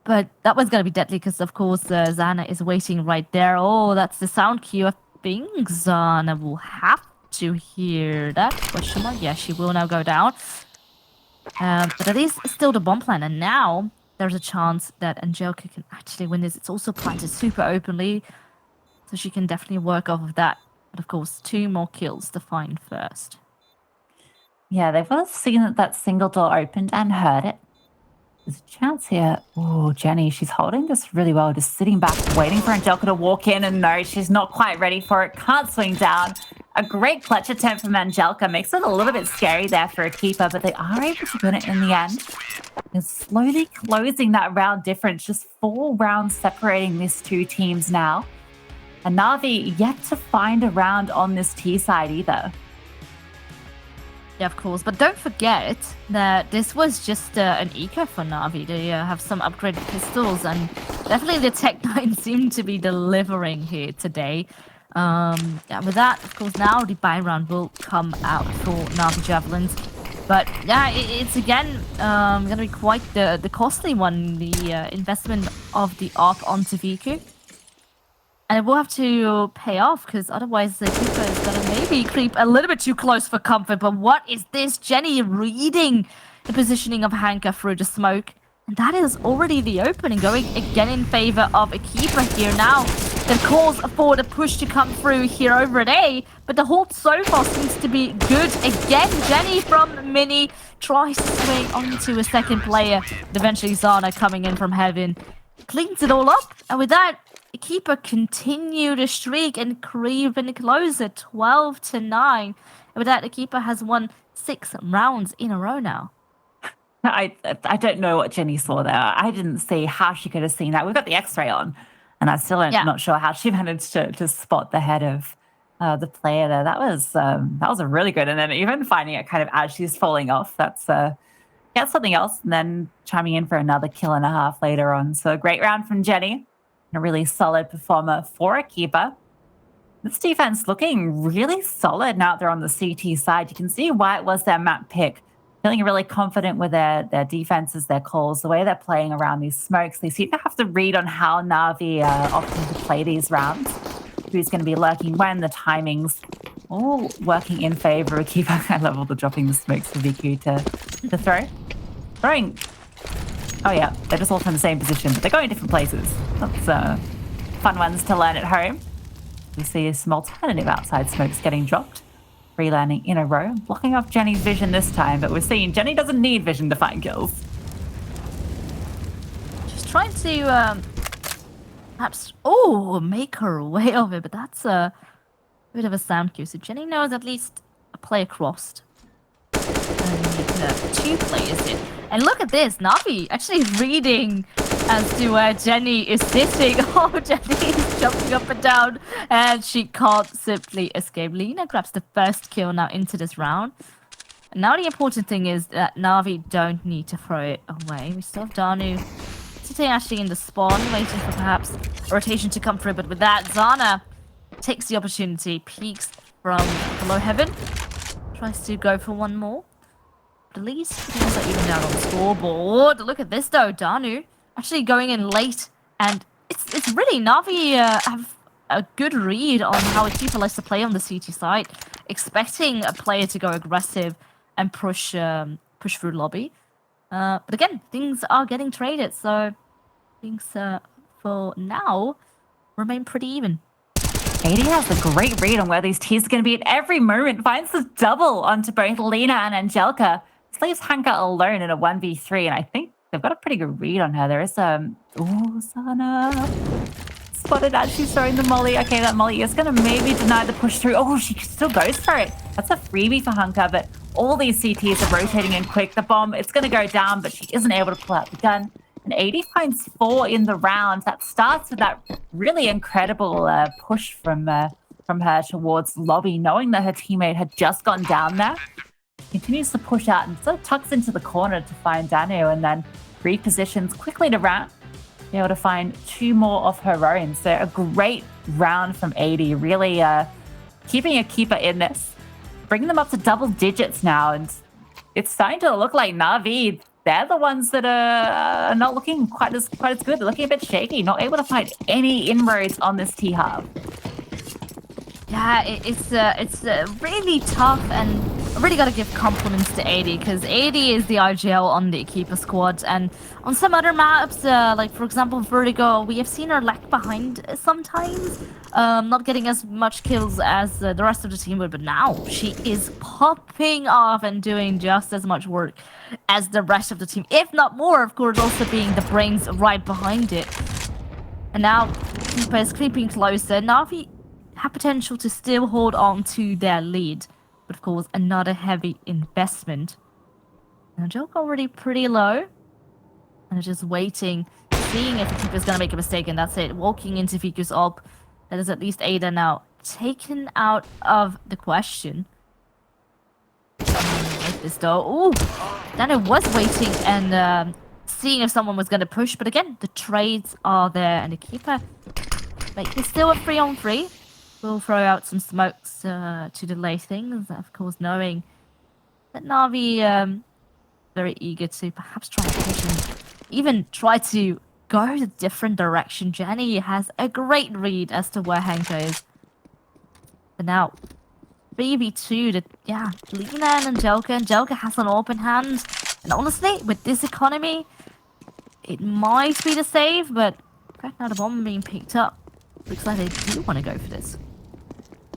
But that one's going to be deadly because, of course, Zana is waiting right there. Oh, that's the sound cue. I think Zana will have to hear that question mark. Yeah, she will now go down. But at least still the bomb plan. And now there's a chance that Angelica can actually win this. It's also planted super openly, so she can definitely work off of that. But of course, 2 more kills to find first. Yeah, they've both seen that single door opened and heard it. There's a chance here. Oh, Jenny, she's holding this really well, just sitting back, waiting for Angelica to walk in, and no, she's not quite ready for it. Can't swing down. A great clutch attempt from Angelica makes it a little bit scary there for equipa, but they are able to win it in the end. And slowly closing that round difference, just 4 rounds separating these 2 teams now. And NAVI yet to find a round on this T side either. Yeah, of course. But don't forget that this was just an eco for NAVI. They have some upgraded pistols, and definitely the Tech 9 seem to be delivering here today. Yeah, with that, of course, now the buy round will come out for NAVI Javelins. But yeah, it's again going to be quite the costly one, the investment of the ARP onto Viku. And it will have to pay off, because otherwise the keeper is going to maybe creep a little bit too close for comfort. But what is this? Jenny reading the positioning of Hanka through the smoke. And that is already the opening, going again in favor of a keeper here now. That calls for the push to come through here over at A. But the hold so far seems to be good. Again, Jenny from Mini tries to swing onto a second player. But eventually Zana coming in from Heaven cleans it all up. And with that, keeper continue to streak and creep and close it 12-9. And with that, the keeper has won 6 rounds in a row now. I don't know what Jenny saw there. I didn't see how she could have seen that. We've got the X-ray on, and I still am not sure how she managed to spot the head of the player there. That was a really good. And then even finding it kind of as she's falling off, that's something else. And then chiming in for another kill and a half later on. So a great round from Jenny. A really solid performer for a keeper. This defense looking really solid now they're on the CT side. You can see why it was their map pick. Feeling really confident with their defenses, their calls, the way they're playing around these smokes. They seem to have to read on how NAVI opting to play these rounds. Who's going to be lurking when, the timings, all working in favor of keeper. I love all the dropping the smokes for VQ to throw. Throwing. Oh yeah, they're just all from the same position, but they're going different places. That's fun ones to learn at home. We see some alternative outside smokes getting dropped. 3 landing in a row, blocking off Jenny's vision this time, but we're seeing Jenny doesn't need vision to find kills. She's trying to perhaps make her way of it, but that's a bit of a sound cue. So Jenny knows at least a player crossed. And 2 players in. And look at this, NAVI actually reading as to where Jenny is sitting. Oh, Jenny is jumping up and down, and she can't simply escape. Lena grabs the first kill now into this round. And now the important thing is that NAVI don't need to throw it away. We still have Danu sitting actually in the spawn, waiting for perhaps a rotation to come through. But with that, Zana takes the opportunity, peeks from below Heaven, tries to go for one more. But at least things are even down on the scoreboard. Look at this though, Danu actually going in late, and it's really NAVI have a good read on how a keeper likes to play on the CT side, expecting a player to go aggressive and push through lobby. But again, things are getting traded, so things for now remain pretty even. 80 has a great read on where these teams are going to be at every moment. Finds the double onto both Lena and Angelica. This leaves Hanka alone in a 1v3, and I think they've got a pretty good read on her. There is Sana spotted as she's throwing the molly. Okay, that molly is going to maybe deny the push through. Oh, she still goes for it. That's a freebie for Hanka, but all these CTs are rotating in quick. The bomb, it's going to go down, but she isn't able to pull out the gun. And 80 finds 4 in the round. That starts with that really incredible push from her towards lobby, knowing that her teammate had just gone down there. Continues to push out and sort of tucks into the corner to find Danu, and then repositions quickly to ramp, be able to find 2 more of her own. So a great round from 80, really keeping a keeper in this, bringing them up to double digits now, and it's starting to look like NAVI, they're the ones that are not looking quite as good. They're looking a bit shaky, not able to find any inroads on this T-Hub. Yeah, it's really tough, and I really gotta give compliments to 80 because 80 is the IGL on the equipa squad, and on some other maps, like for example Vertigo, we have seen her lag behind sometimes, not getting as much kills as the rest of the team would, but now she is popping off and doing just as much work as the rest of the team, if not more, of course, also being the brains right behind it. And now equipa is creeping closer. NAVI have potential to still hold on to their lead. But of course, another heavy investment. Now, Joke already pretty low. And just waiting, seeing if equipa's going to make a mistake, and that's it. Walking into Fiku's op. That is at least Ada now taken out of the question. Like this though. Ooh! Dano was waiting and seeing if someone was going to push. But again, the trades are there. And the keeper, like, it's still a 3-on-3. We'll throw out some smokes to delay things, of course, knowing that Navi very eager to perhaps try to push and even try to go a different direction. Jenny has a great read as to where Hanko is. But now, 3v2 to, Lena and Angelica. Angelica has an open hand. And honestly, with this economy, it might be the save, but now the bomb being picked up. Looks like they do want to go for this.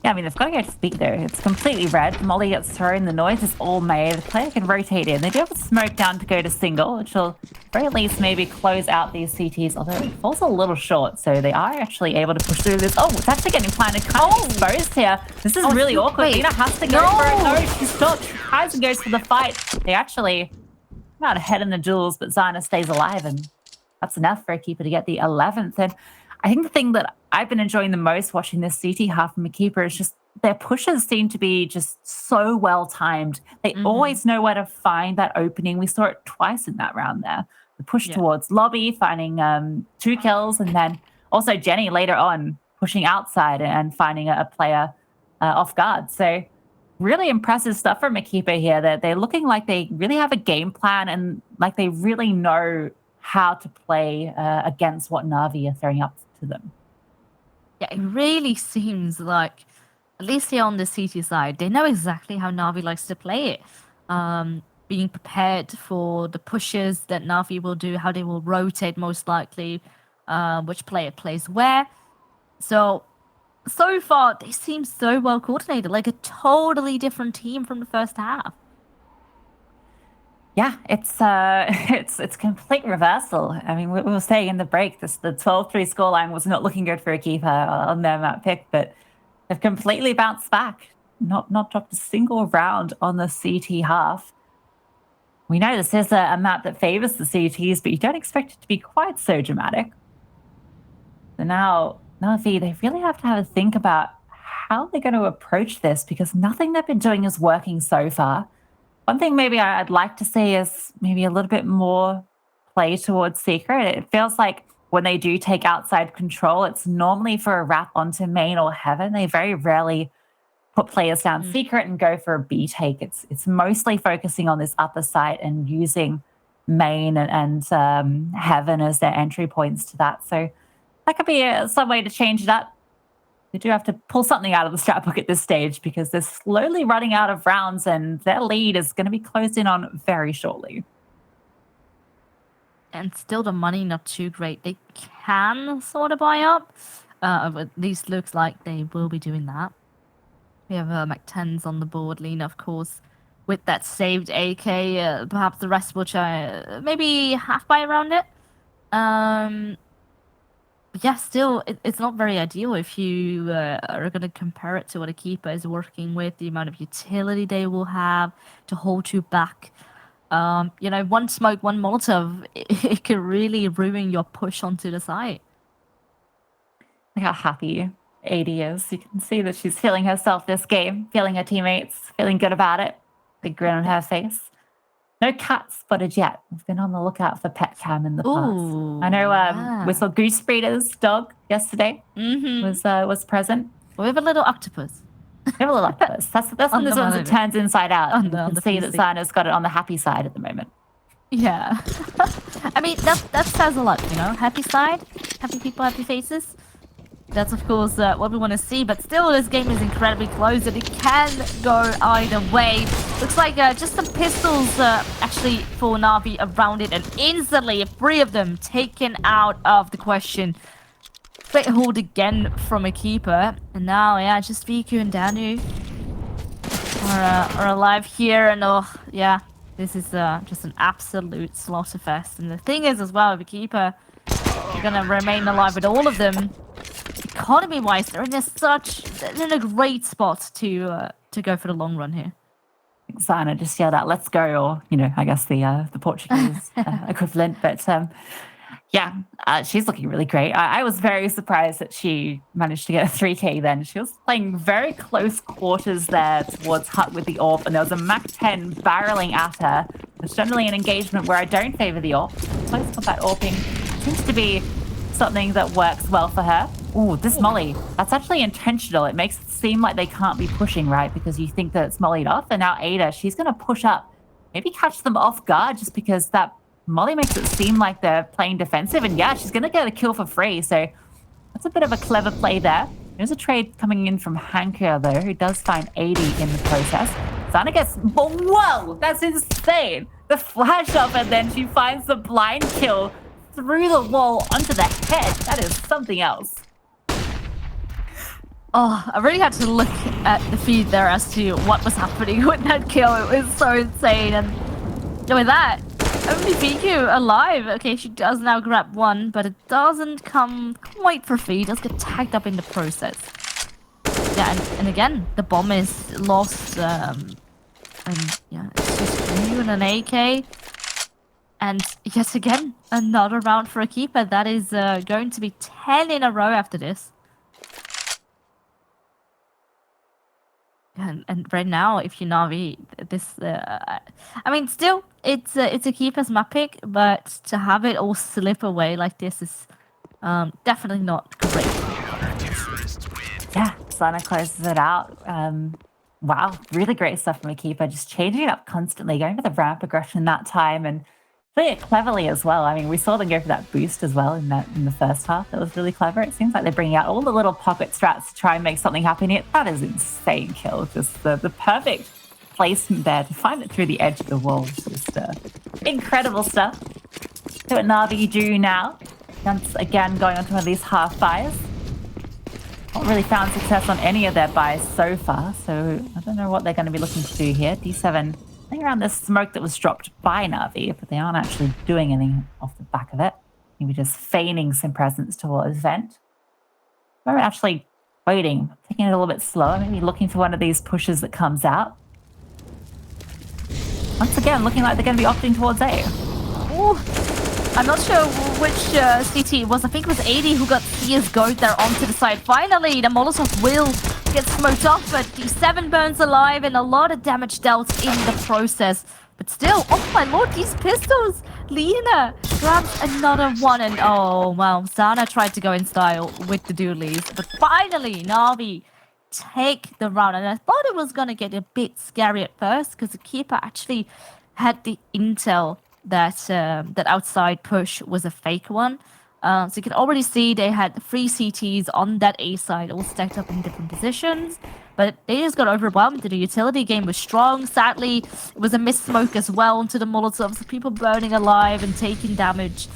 Yeah, I mean, they've got to go to speak there. It's completely red. Molly gets thrown. The noise is all made. The player can rotate in. They do have a smoke down to go to single, which will, at very least, maybe close out these CTs, although it falls a little short, so they are actually able to push through this. Oh, it's actually getting planted kind of exposed here. This is really awkward. Lena has to go for it. No, she stops. She tries and goes for the fight. They actually come out ahead in the duels, but Zana stays alive, and that's enough for a keeper to get the 11th. And I think the thing that I've been enjoying the most watching this CT half from a keeper is just their pushes seem to be just so well timed. They always know where to find that opening. We saw it twice in that round there. The push towards lobby, finding 2 kills, and then also Jenny later on pushing outside and finding a player off guard. So really impressive stuff from a keeper here. That they're looking like they really have a game plan and like they really know how to play against what Navi are throwing up to them. Yeah, it really seems like, at least here on the CT side, they know exactly how Navi likes to play it. Being prepared for the pushes that Navi will do, how they will rotate most likely, which player plays where. So far, they seem so well coordinated, like a totally different team from the first half. Yeah, it's complete reversal. I mean, we were saying in the break, the 12-3 scoreline was not looking good for a keeper on their map pick, but they've completely bounced back. Not dropped a single round on the CT half. We know this is a map that favors the CTs, but you don't expect it to be quite so dramatic. So now, Navi, they really have to have a think about how they're going to approach this, because nothing they've been doing is working so far. One thing maybe I'd like to see is maybe a little bit more play towards Secret. It feels like when they do take outside control, it's normally for a wrap onto main or heaven. They very rarely put players down Secret and go for a B take. It's mostly focusing on this upper site and using main and heaven as their entry points to that. So that could be some way to change it up. They do have to pull something out of the stat book at this stage because they're slowly running out of rounds and their lead is going to be closed in on very shortly. And still the money not too great. They can sort of buy up. At least looks like they will be doing that. We have Mac-10s on the board. Lena, of course, with that saved AK. Perhaps the rest will try maybe half buy around it. Yeah, still, it's not very ideal if you are going to compare it to what a keeper is working with, the amount of utility they will have to hold you back. One smoke, one Molotov, it could really ruin your push onto the site. Look how happy 80 is. You can see that she's feeling herself this game, feeling her teammates, feeling good about it. Big grin on her face. No cats spotted yet. We've been on the lookout for pet cam in the past. I know we saw Goose Breeder's dog yesterday was present. We have a little octopus. We have a little octopus. That's one of those ones that turns inside out. You can see that Zana's got it on the happy side at the moment. Yeah. I mean, that says a lot, Happy side, happy people, happy faces. That's of course what we want to see, but still this game is incredibly close and it can go either way. Looks like just some pistols actually for Navi around it, and instantly 3 of them taken out of the question. Great hold again from equipa, and now yeah, just VQ and Danu are alive here, and oh yeah, this is just an absolute slaughterfest. And the thing is as well, equipa are gonna remain alive with all of them. Economy-wise, they're in a great spot to go for the long run here. Sana just yelled out, "Let's go," or I guess the Portuguese equivalent. But yeah, she's looking really great. I was very surprised that she managed to get a 3K then. She was playing very close quarters there towards Hut with the AWP, and there was a Mac 10 barreling at her. It's generally an engagement where I don't favor the AWP. Close combat AWPing seems to be something that works well for her. Ooh, this molly, that's actually intentional. It makes it seem like they can't be pushing, right? Because you think that it's mollied off, and now Ada, she's going to push up. Maybe catch them off guard just because that molly makes it seem like they're playing defensive. And yeah, she's going to get a kill for free. So that's a bit of a clever play there. There's a trade coming in from Hanker, though, who does find 80 in the process. Sana gets, whoa, that's insane. The flash up, and then she finds the blind kill through the wall onto the head. That is something else. Oh, I really had to look at the feed there as to what was happening with that kill. It was so insane. And with that, only VQ alive. Okay, she does now grab 1, but it doesn't come quite for free. It does get tagged up in the process. Yeah, and again, the bomb is lost. And yeah, it's just you and an AK. And yet again, another round for equipa. That is going to be 10 in a row after this. And right now, if you Navi, this, I mean, still, it's equipa's map pick, but to have it all slip away like this is definitely not great. Yeah, Sana closes it out. Wow, really great stuff from equipa, just changing it up constantly, going for the ramp aggression that time, and playing it cleverly as well. I mean, we saw them go for that boost as well in the first half. That was really clever. It seems like they're bringing out all the little pocket strats to try and make something happen here. That is insane kill. Just the perfect placement there to find it through the edge of the wall. Just incredible stuff. So what NAVI do now, once again going onto one of these half buys. Not really found success on any of their buys so far, so I don't know what they're going to be looking to do here. D7 around this smoke that was dropped by NAVI, but they aren't actually doing anything off the back of it. Maybe just feigning some presence towards vent. We're actually waiting, taking it a little bit slower, maybe looking for one of these pushes that comes out. Once again, looking like they're going to be opting towards A. Ooh, I'm not sure which CT it was. I think it was 80 who got CSGO there onto the side. Finally, the Molotov will get smoked off, but D7 burns alive and a lot of damage dealt in the process. But still, oh my lord, these pistols! Lena grabs another one, and oh well, Sana tried to go in style with the dualies, but finally Navi take the round. And I thought it was gonna get a bit scary at first because the keeper actually had the intel that that outside push was a fake one. So you can already see they had 3 CTs on that A side, all stacked up in different positions. But they just got overwhelmed. The utility game was strong. Sadly, it was a missed smoke as well into the Molotovs. So people burning alive and taking damage.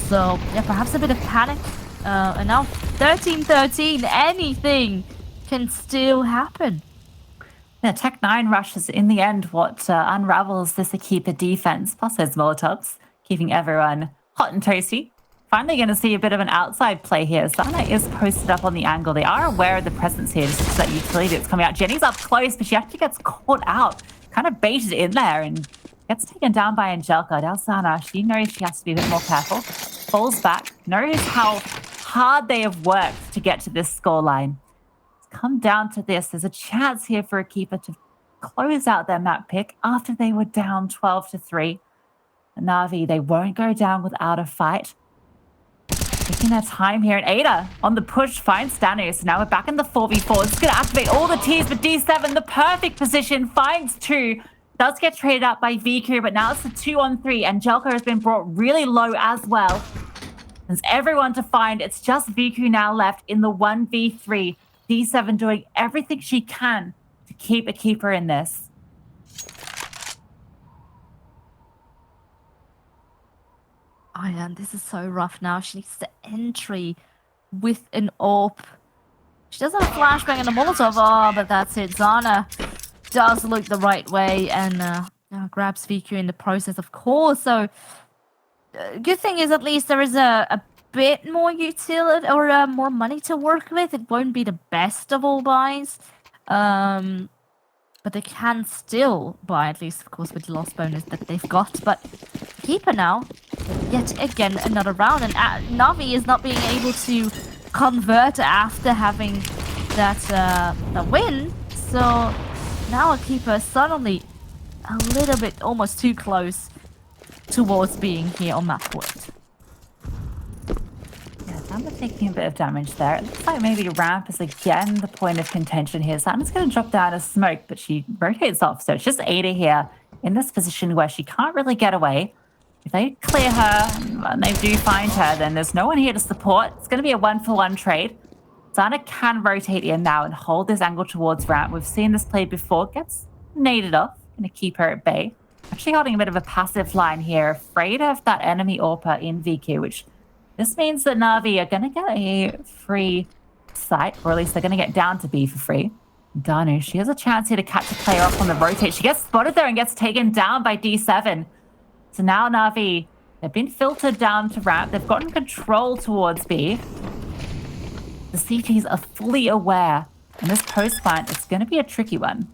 So, yeah, perhaps a bit of panic. And now 13-13, anything can still happen. Yeah, Tech 9 rushes in the end what unravels this equipa defense, plus those Molotovs, keeping everyone hot and toasty. Finally going to see a bit of an outside play here. Sana is posted up on the angle. They are aware of the presence here, just that utility that's coming out. Jenny's up close, but she actually gets caught out, kind of baited in there, and gets taken down by Angelica. Now Sana, she knows she has to be a bit more careful. Falls back, knows how hard they have worked to get to this scoreline. It's come down to this. There's a chance here for equipa to close out their map pick after they were down 12-3. NAVI, they won't go down without a fight. Taking their time here, and Ada on the push finds Danu. So now we're back in the 4v4. It's going to activate all the T's, but D7, the perfect position, finds 2. Does get traded out by VQ, but now it's a 2-on-3. Angelica has been brought really low as well. There's everyone to find. It's just Viku now left in the 1v3. D7 doing everything she can to keep a keeper in this. Oh yeah, and this is so rough now. She needs the entry with an AWP. She does have a flashbang and a Molotov. Oh, but that's it. Zana does look the right way and grabs Viku in the process, of course. So, good thing is at least there is a bit more utility or more money to work with. It won't be the best of all buys. But they can still buy, at least, of course, with the loss bonus that they've got. But Keeper now, yet again, another round. And Navi is not being able to convert after having that win. So now Keeper suddenly a little bit almost too close towards being here on map point. Zana taking a bit of damage there. It looks like maybe ramp is again the point of contention here. Zana's going to drop down a smoke, but she rotates off. So it's just Ada here in this position where she can't really get away. If they clear her and they do find her, then there's no one here to support. It's going to be a 1-for-1 trade. Zana can rotate in now and hold this angle towards ramp. We've seen this played before. Gets naded off. Going to keep her at bay. Actually holding a bit of a passive line here. Afraid of that enemy AWPer in VQ, which... this means that Navi are going to get a free site, or at least they're going to get down to B for free. Danu, she has a chance here to catch a player off on the rotate. She gets spotted there and gets taken down by D7. So now Navi, they've been filtered down to ramp. They've gotten control towards B. The CTs are fully aware. And this post plant, it's going to be a tricky one.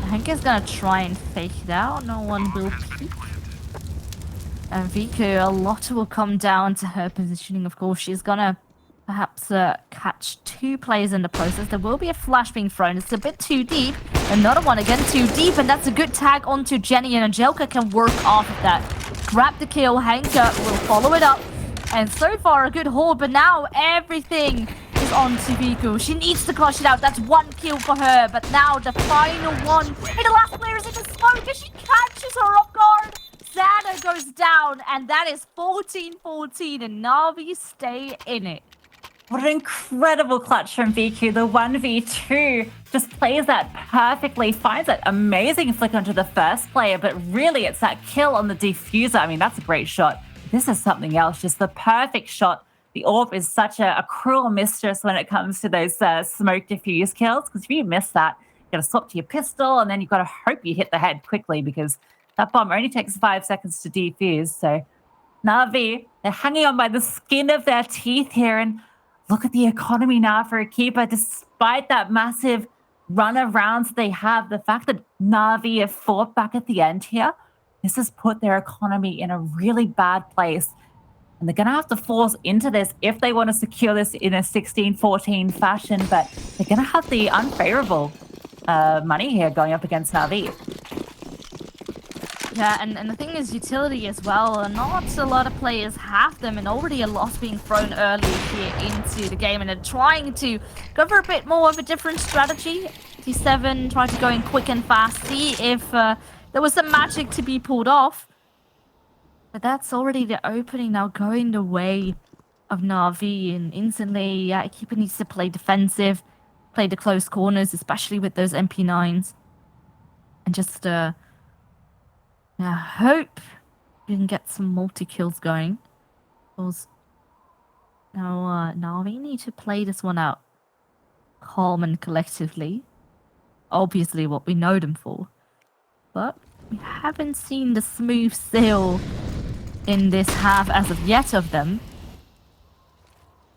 Hank is going to try and fake it out. No one will peek. And Viku, a lot will come down to her positioning, of course. She's gonna perhaps catch two players in the process. There will be a flash being thrown. It's a bit too deep. Another one again too deep, and that's a good tag onto Jenny, and Angelica can work off of that. Grab the kill. Hanka will follow it up. And so far, a good hold, but now everything is on to Viku. She needs to clutch it out. That's one kill for her, but now the final one. Hey, the last player is in the smoke, and she catches her off guard. Zana goes down, and that is 14-14, and Navi stay in it. What an incredible clutch from VQ. The 1v2 just plays that perfectly, finds that amazing flick onto the first player, but really it's that kill on the diffuser. I mean, that's a great shot. This is something else, just the perfect shot. The AWP is such a cruel mistress when it comes to those smoke diffuse kills, because if you miss that, you got to swap to your pistol, and then you've got to hope you hit the head quickly, because that bomb only takes 5 seconds to defuse. So Navi, they're hanging on by the skin of their teeth here. And look at the economy now for a keeper. Despite that massive run of rounds they have, the fact that Navi have fought back at the end here, this has put their economy in a really bad place. And they're going to have to force into this if they want to secure this in a 16-14 fashion. But they're going to have the unfavorable money here going up against Navi. Yeah, and the thing is utility as well. Not a lot of players have them, and already a loss being thrown early here into the game, and they're trying to go for a bit more of a different strategy. T7 trying to go in quick and fast, see if there was some magic to be pulled off. But that's already the opening now going the way of Navi, and instantly, yeah, Keeper needs to play defensive, play the close corners, especially with those MP9s. And just, I hope you can get some multi-kills going. Because now we need to play this one out calm and collectively. Obviously what we know them for. But we haven't seen the smooth sail in this half as of yet of them.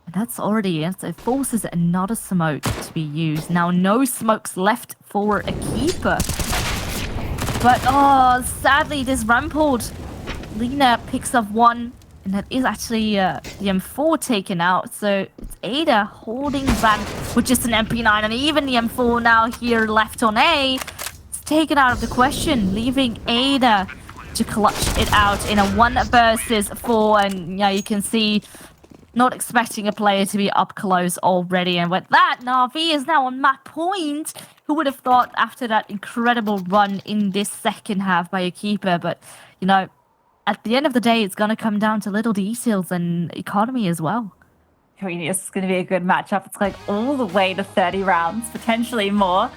And that's already it. So it forces another smoke to be used. Now no smokes left for a keeper. But, oh, sadly, this rampart, Lena picks up one, and that is actually the M4 taken out. So it's Ada holding back with just an MP9, and even the M4 now here left on A. It's taken out of the question, leaving Ada to clutch it out in a 1 versus 4. And, yeah, you can see not expecting a player to be up close already. And with that, Navi is now on map point. Who would have thought after that incredible run in this second half by a keeper? But, you know, at the end of the day, it's going to come down to little details and economy as well. I mean, this is going to be a good matchup. It's like all the way to 30 rounds, potentially more.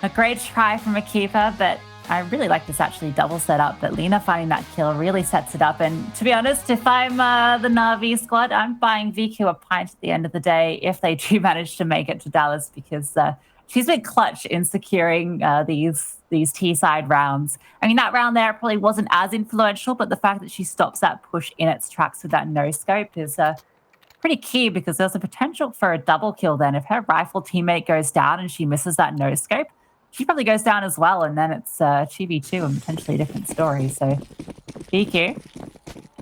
A great try from equipa, but I really like this actually double setup. But Lena finding that kill really sets it up. And to be honest, if I'm the NAVI squad, I'm buying VQ a pint at the end of the day if they do manage to make it to Dallas, because she's been clutch in securing these T-side rounds. I mean, that round there probably wasn't as influential, but the fact that she stops that push in its tracks with that no-scope is pretty key, because there's a potential for a double kill then. If her rifle teammate goes down and she misses that no-scope, she probably goes down as well, and then it's 2v2 and potentially a different story. So, VQ,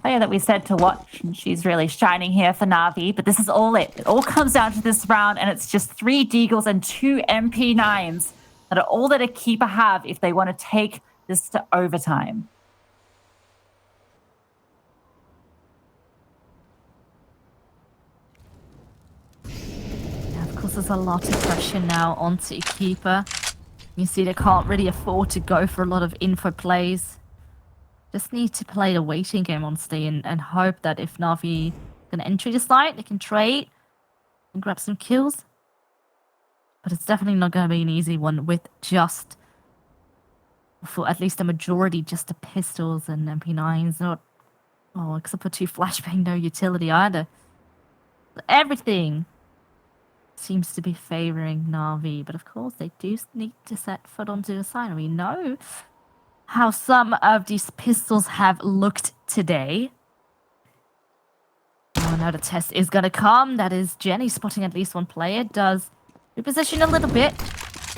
player that we said to watch, and she's really shining here for NAVI, but this is all it. It all comes down to this round, and it's just 3 Deagles and 2 MP9s that are all that equipa have if they want to take this to overtime. Yeah, of course, there's a lot of pressure now onto equipa. You see they can't really afford to go for a lot of info plays. Just need to play the waiting game, honestly, and hope that if NAVI can enter the site, they can trade and grab some kills. But it's definitely not going to be an easy one with just, for at least a majority, just the pistols and MP9s. Not, oh, except for 2 flashbang, no utility either. Everything seems to be favoring NAVI, but of course they do need to set foot onto the side. We know how some of these pistols have looked today. Oh, now the test is gonna come. That is Jenny spotting at least one player. Does reposition a little bit.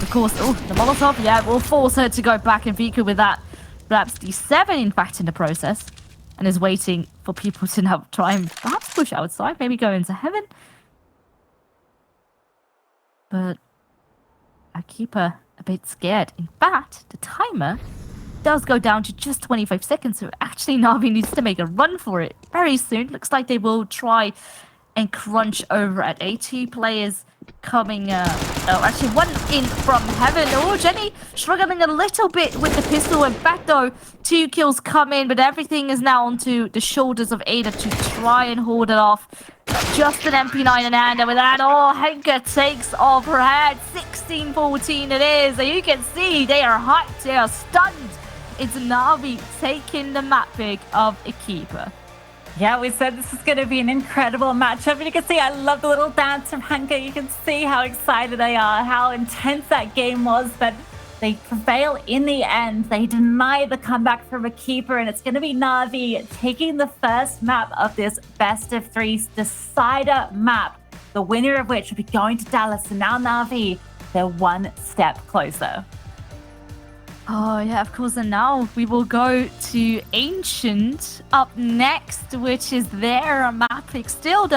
Of course, oh, the Molotov, yeah, will force her to go back, and Vika with that grabs the 7 in fact in the process, and is waiting for people to now try and perhaps push outside, maybe go into heaven. But I keep her a bit scared. In fact, the timer does go down to just 25 seconds, so actually NAVI needs to make a run for it very soon. Looks like they will try and crunch over at A. 2 players coming, oh, actually one in from heaven. Oh, Jenny struggling a little bit with the pistol. In fact, though, 2 kills come in, but everything is now onto the shoulders of Ada to try and hold it off. Just an MP9 in hand, and with that, oh, Henka takes off her head. 16-14 it is. So you can see they are hyped, they are stunned. It's NAVI taking the map pick of equipa. Yeah, we said this is going to be an incredible matchup. And you can see, I love the little dance from Henka. You can see how excited they are, how intense that game was. But they prevail in the end. They deny the comeback from equipa. And it's going to be NAVI taking the first map of this best of 3 decider map. The winner of which will be going to Dallas. And now NAVI, they're one step closer. Oh, yeah, of course. And now we will go to Ancient up next, which is their map pick still, though.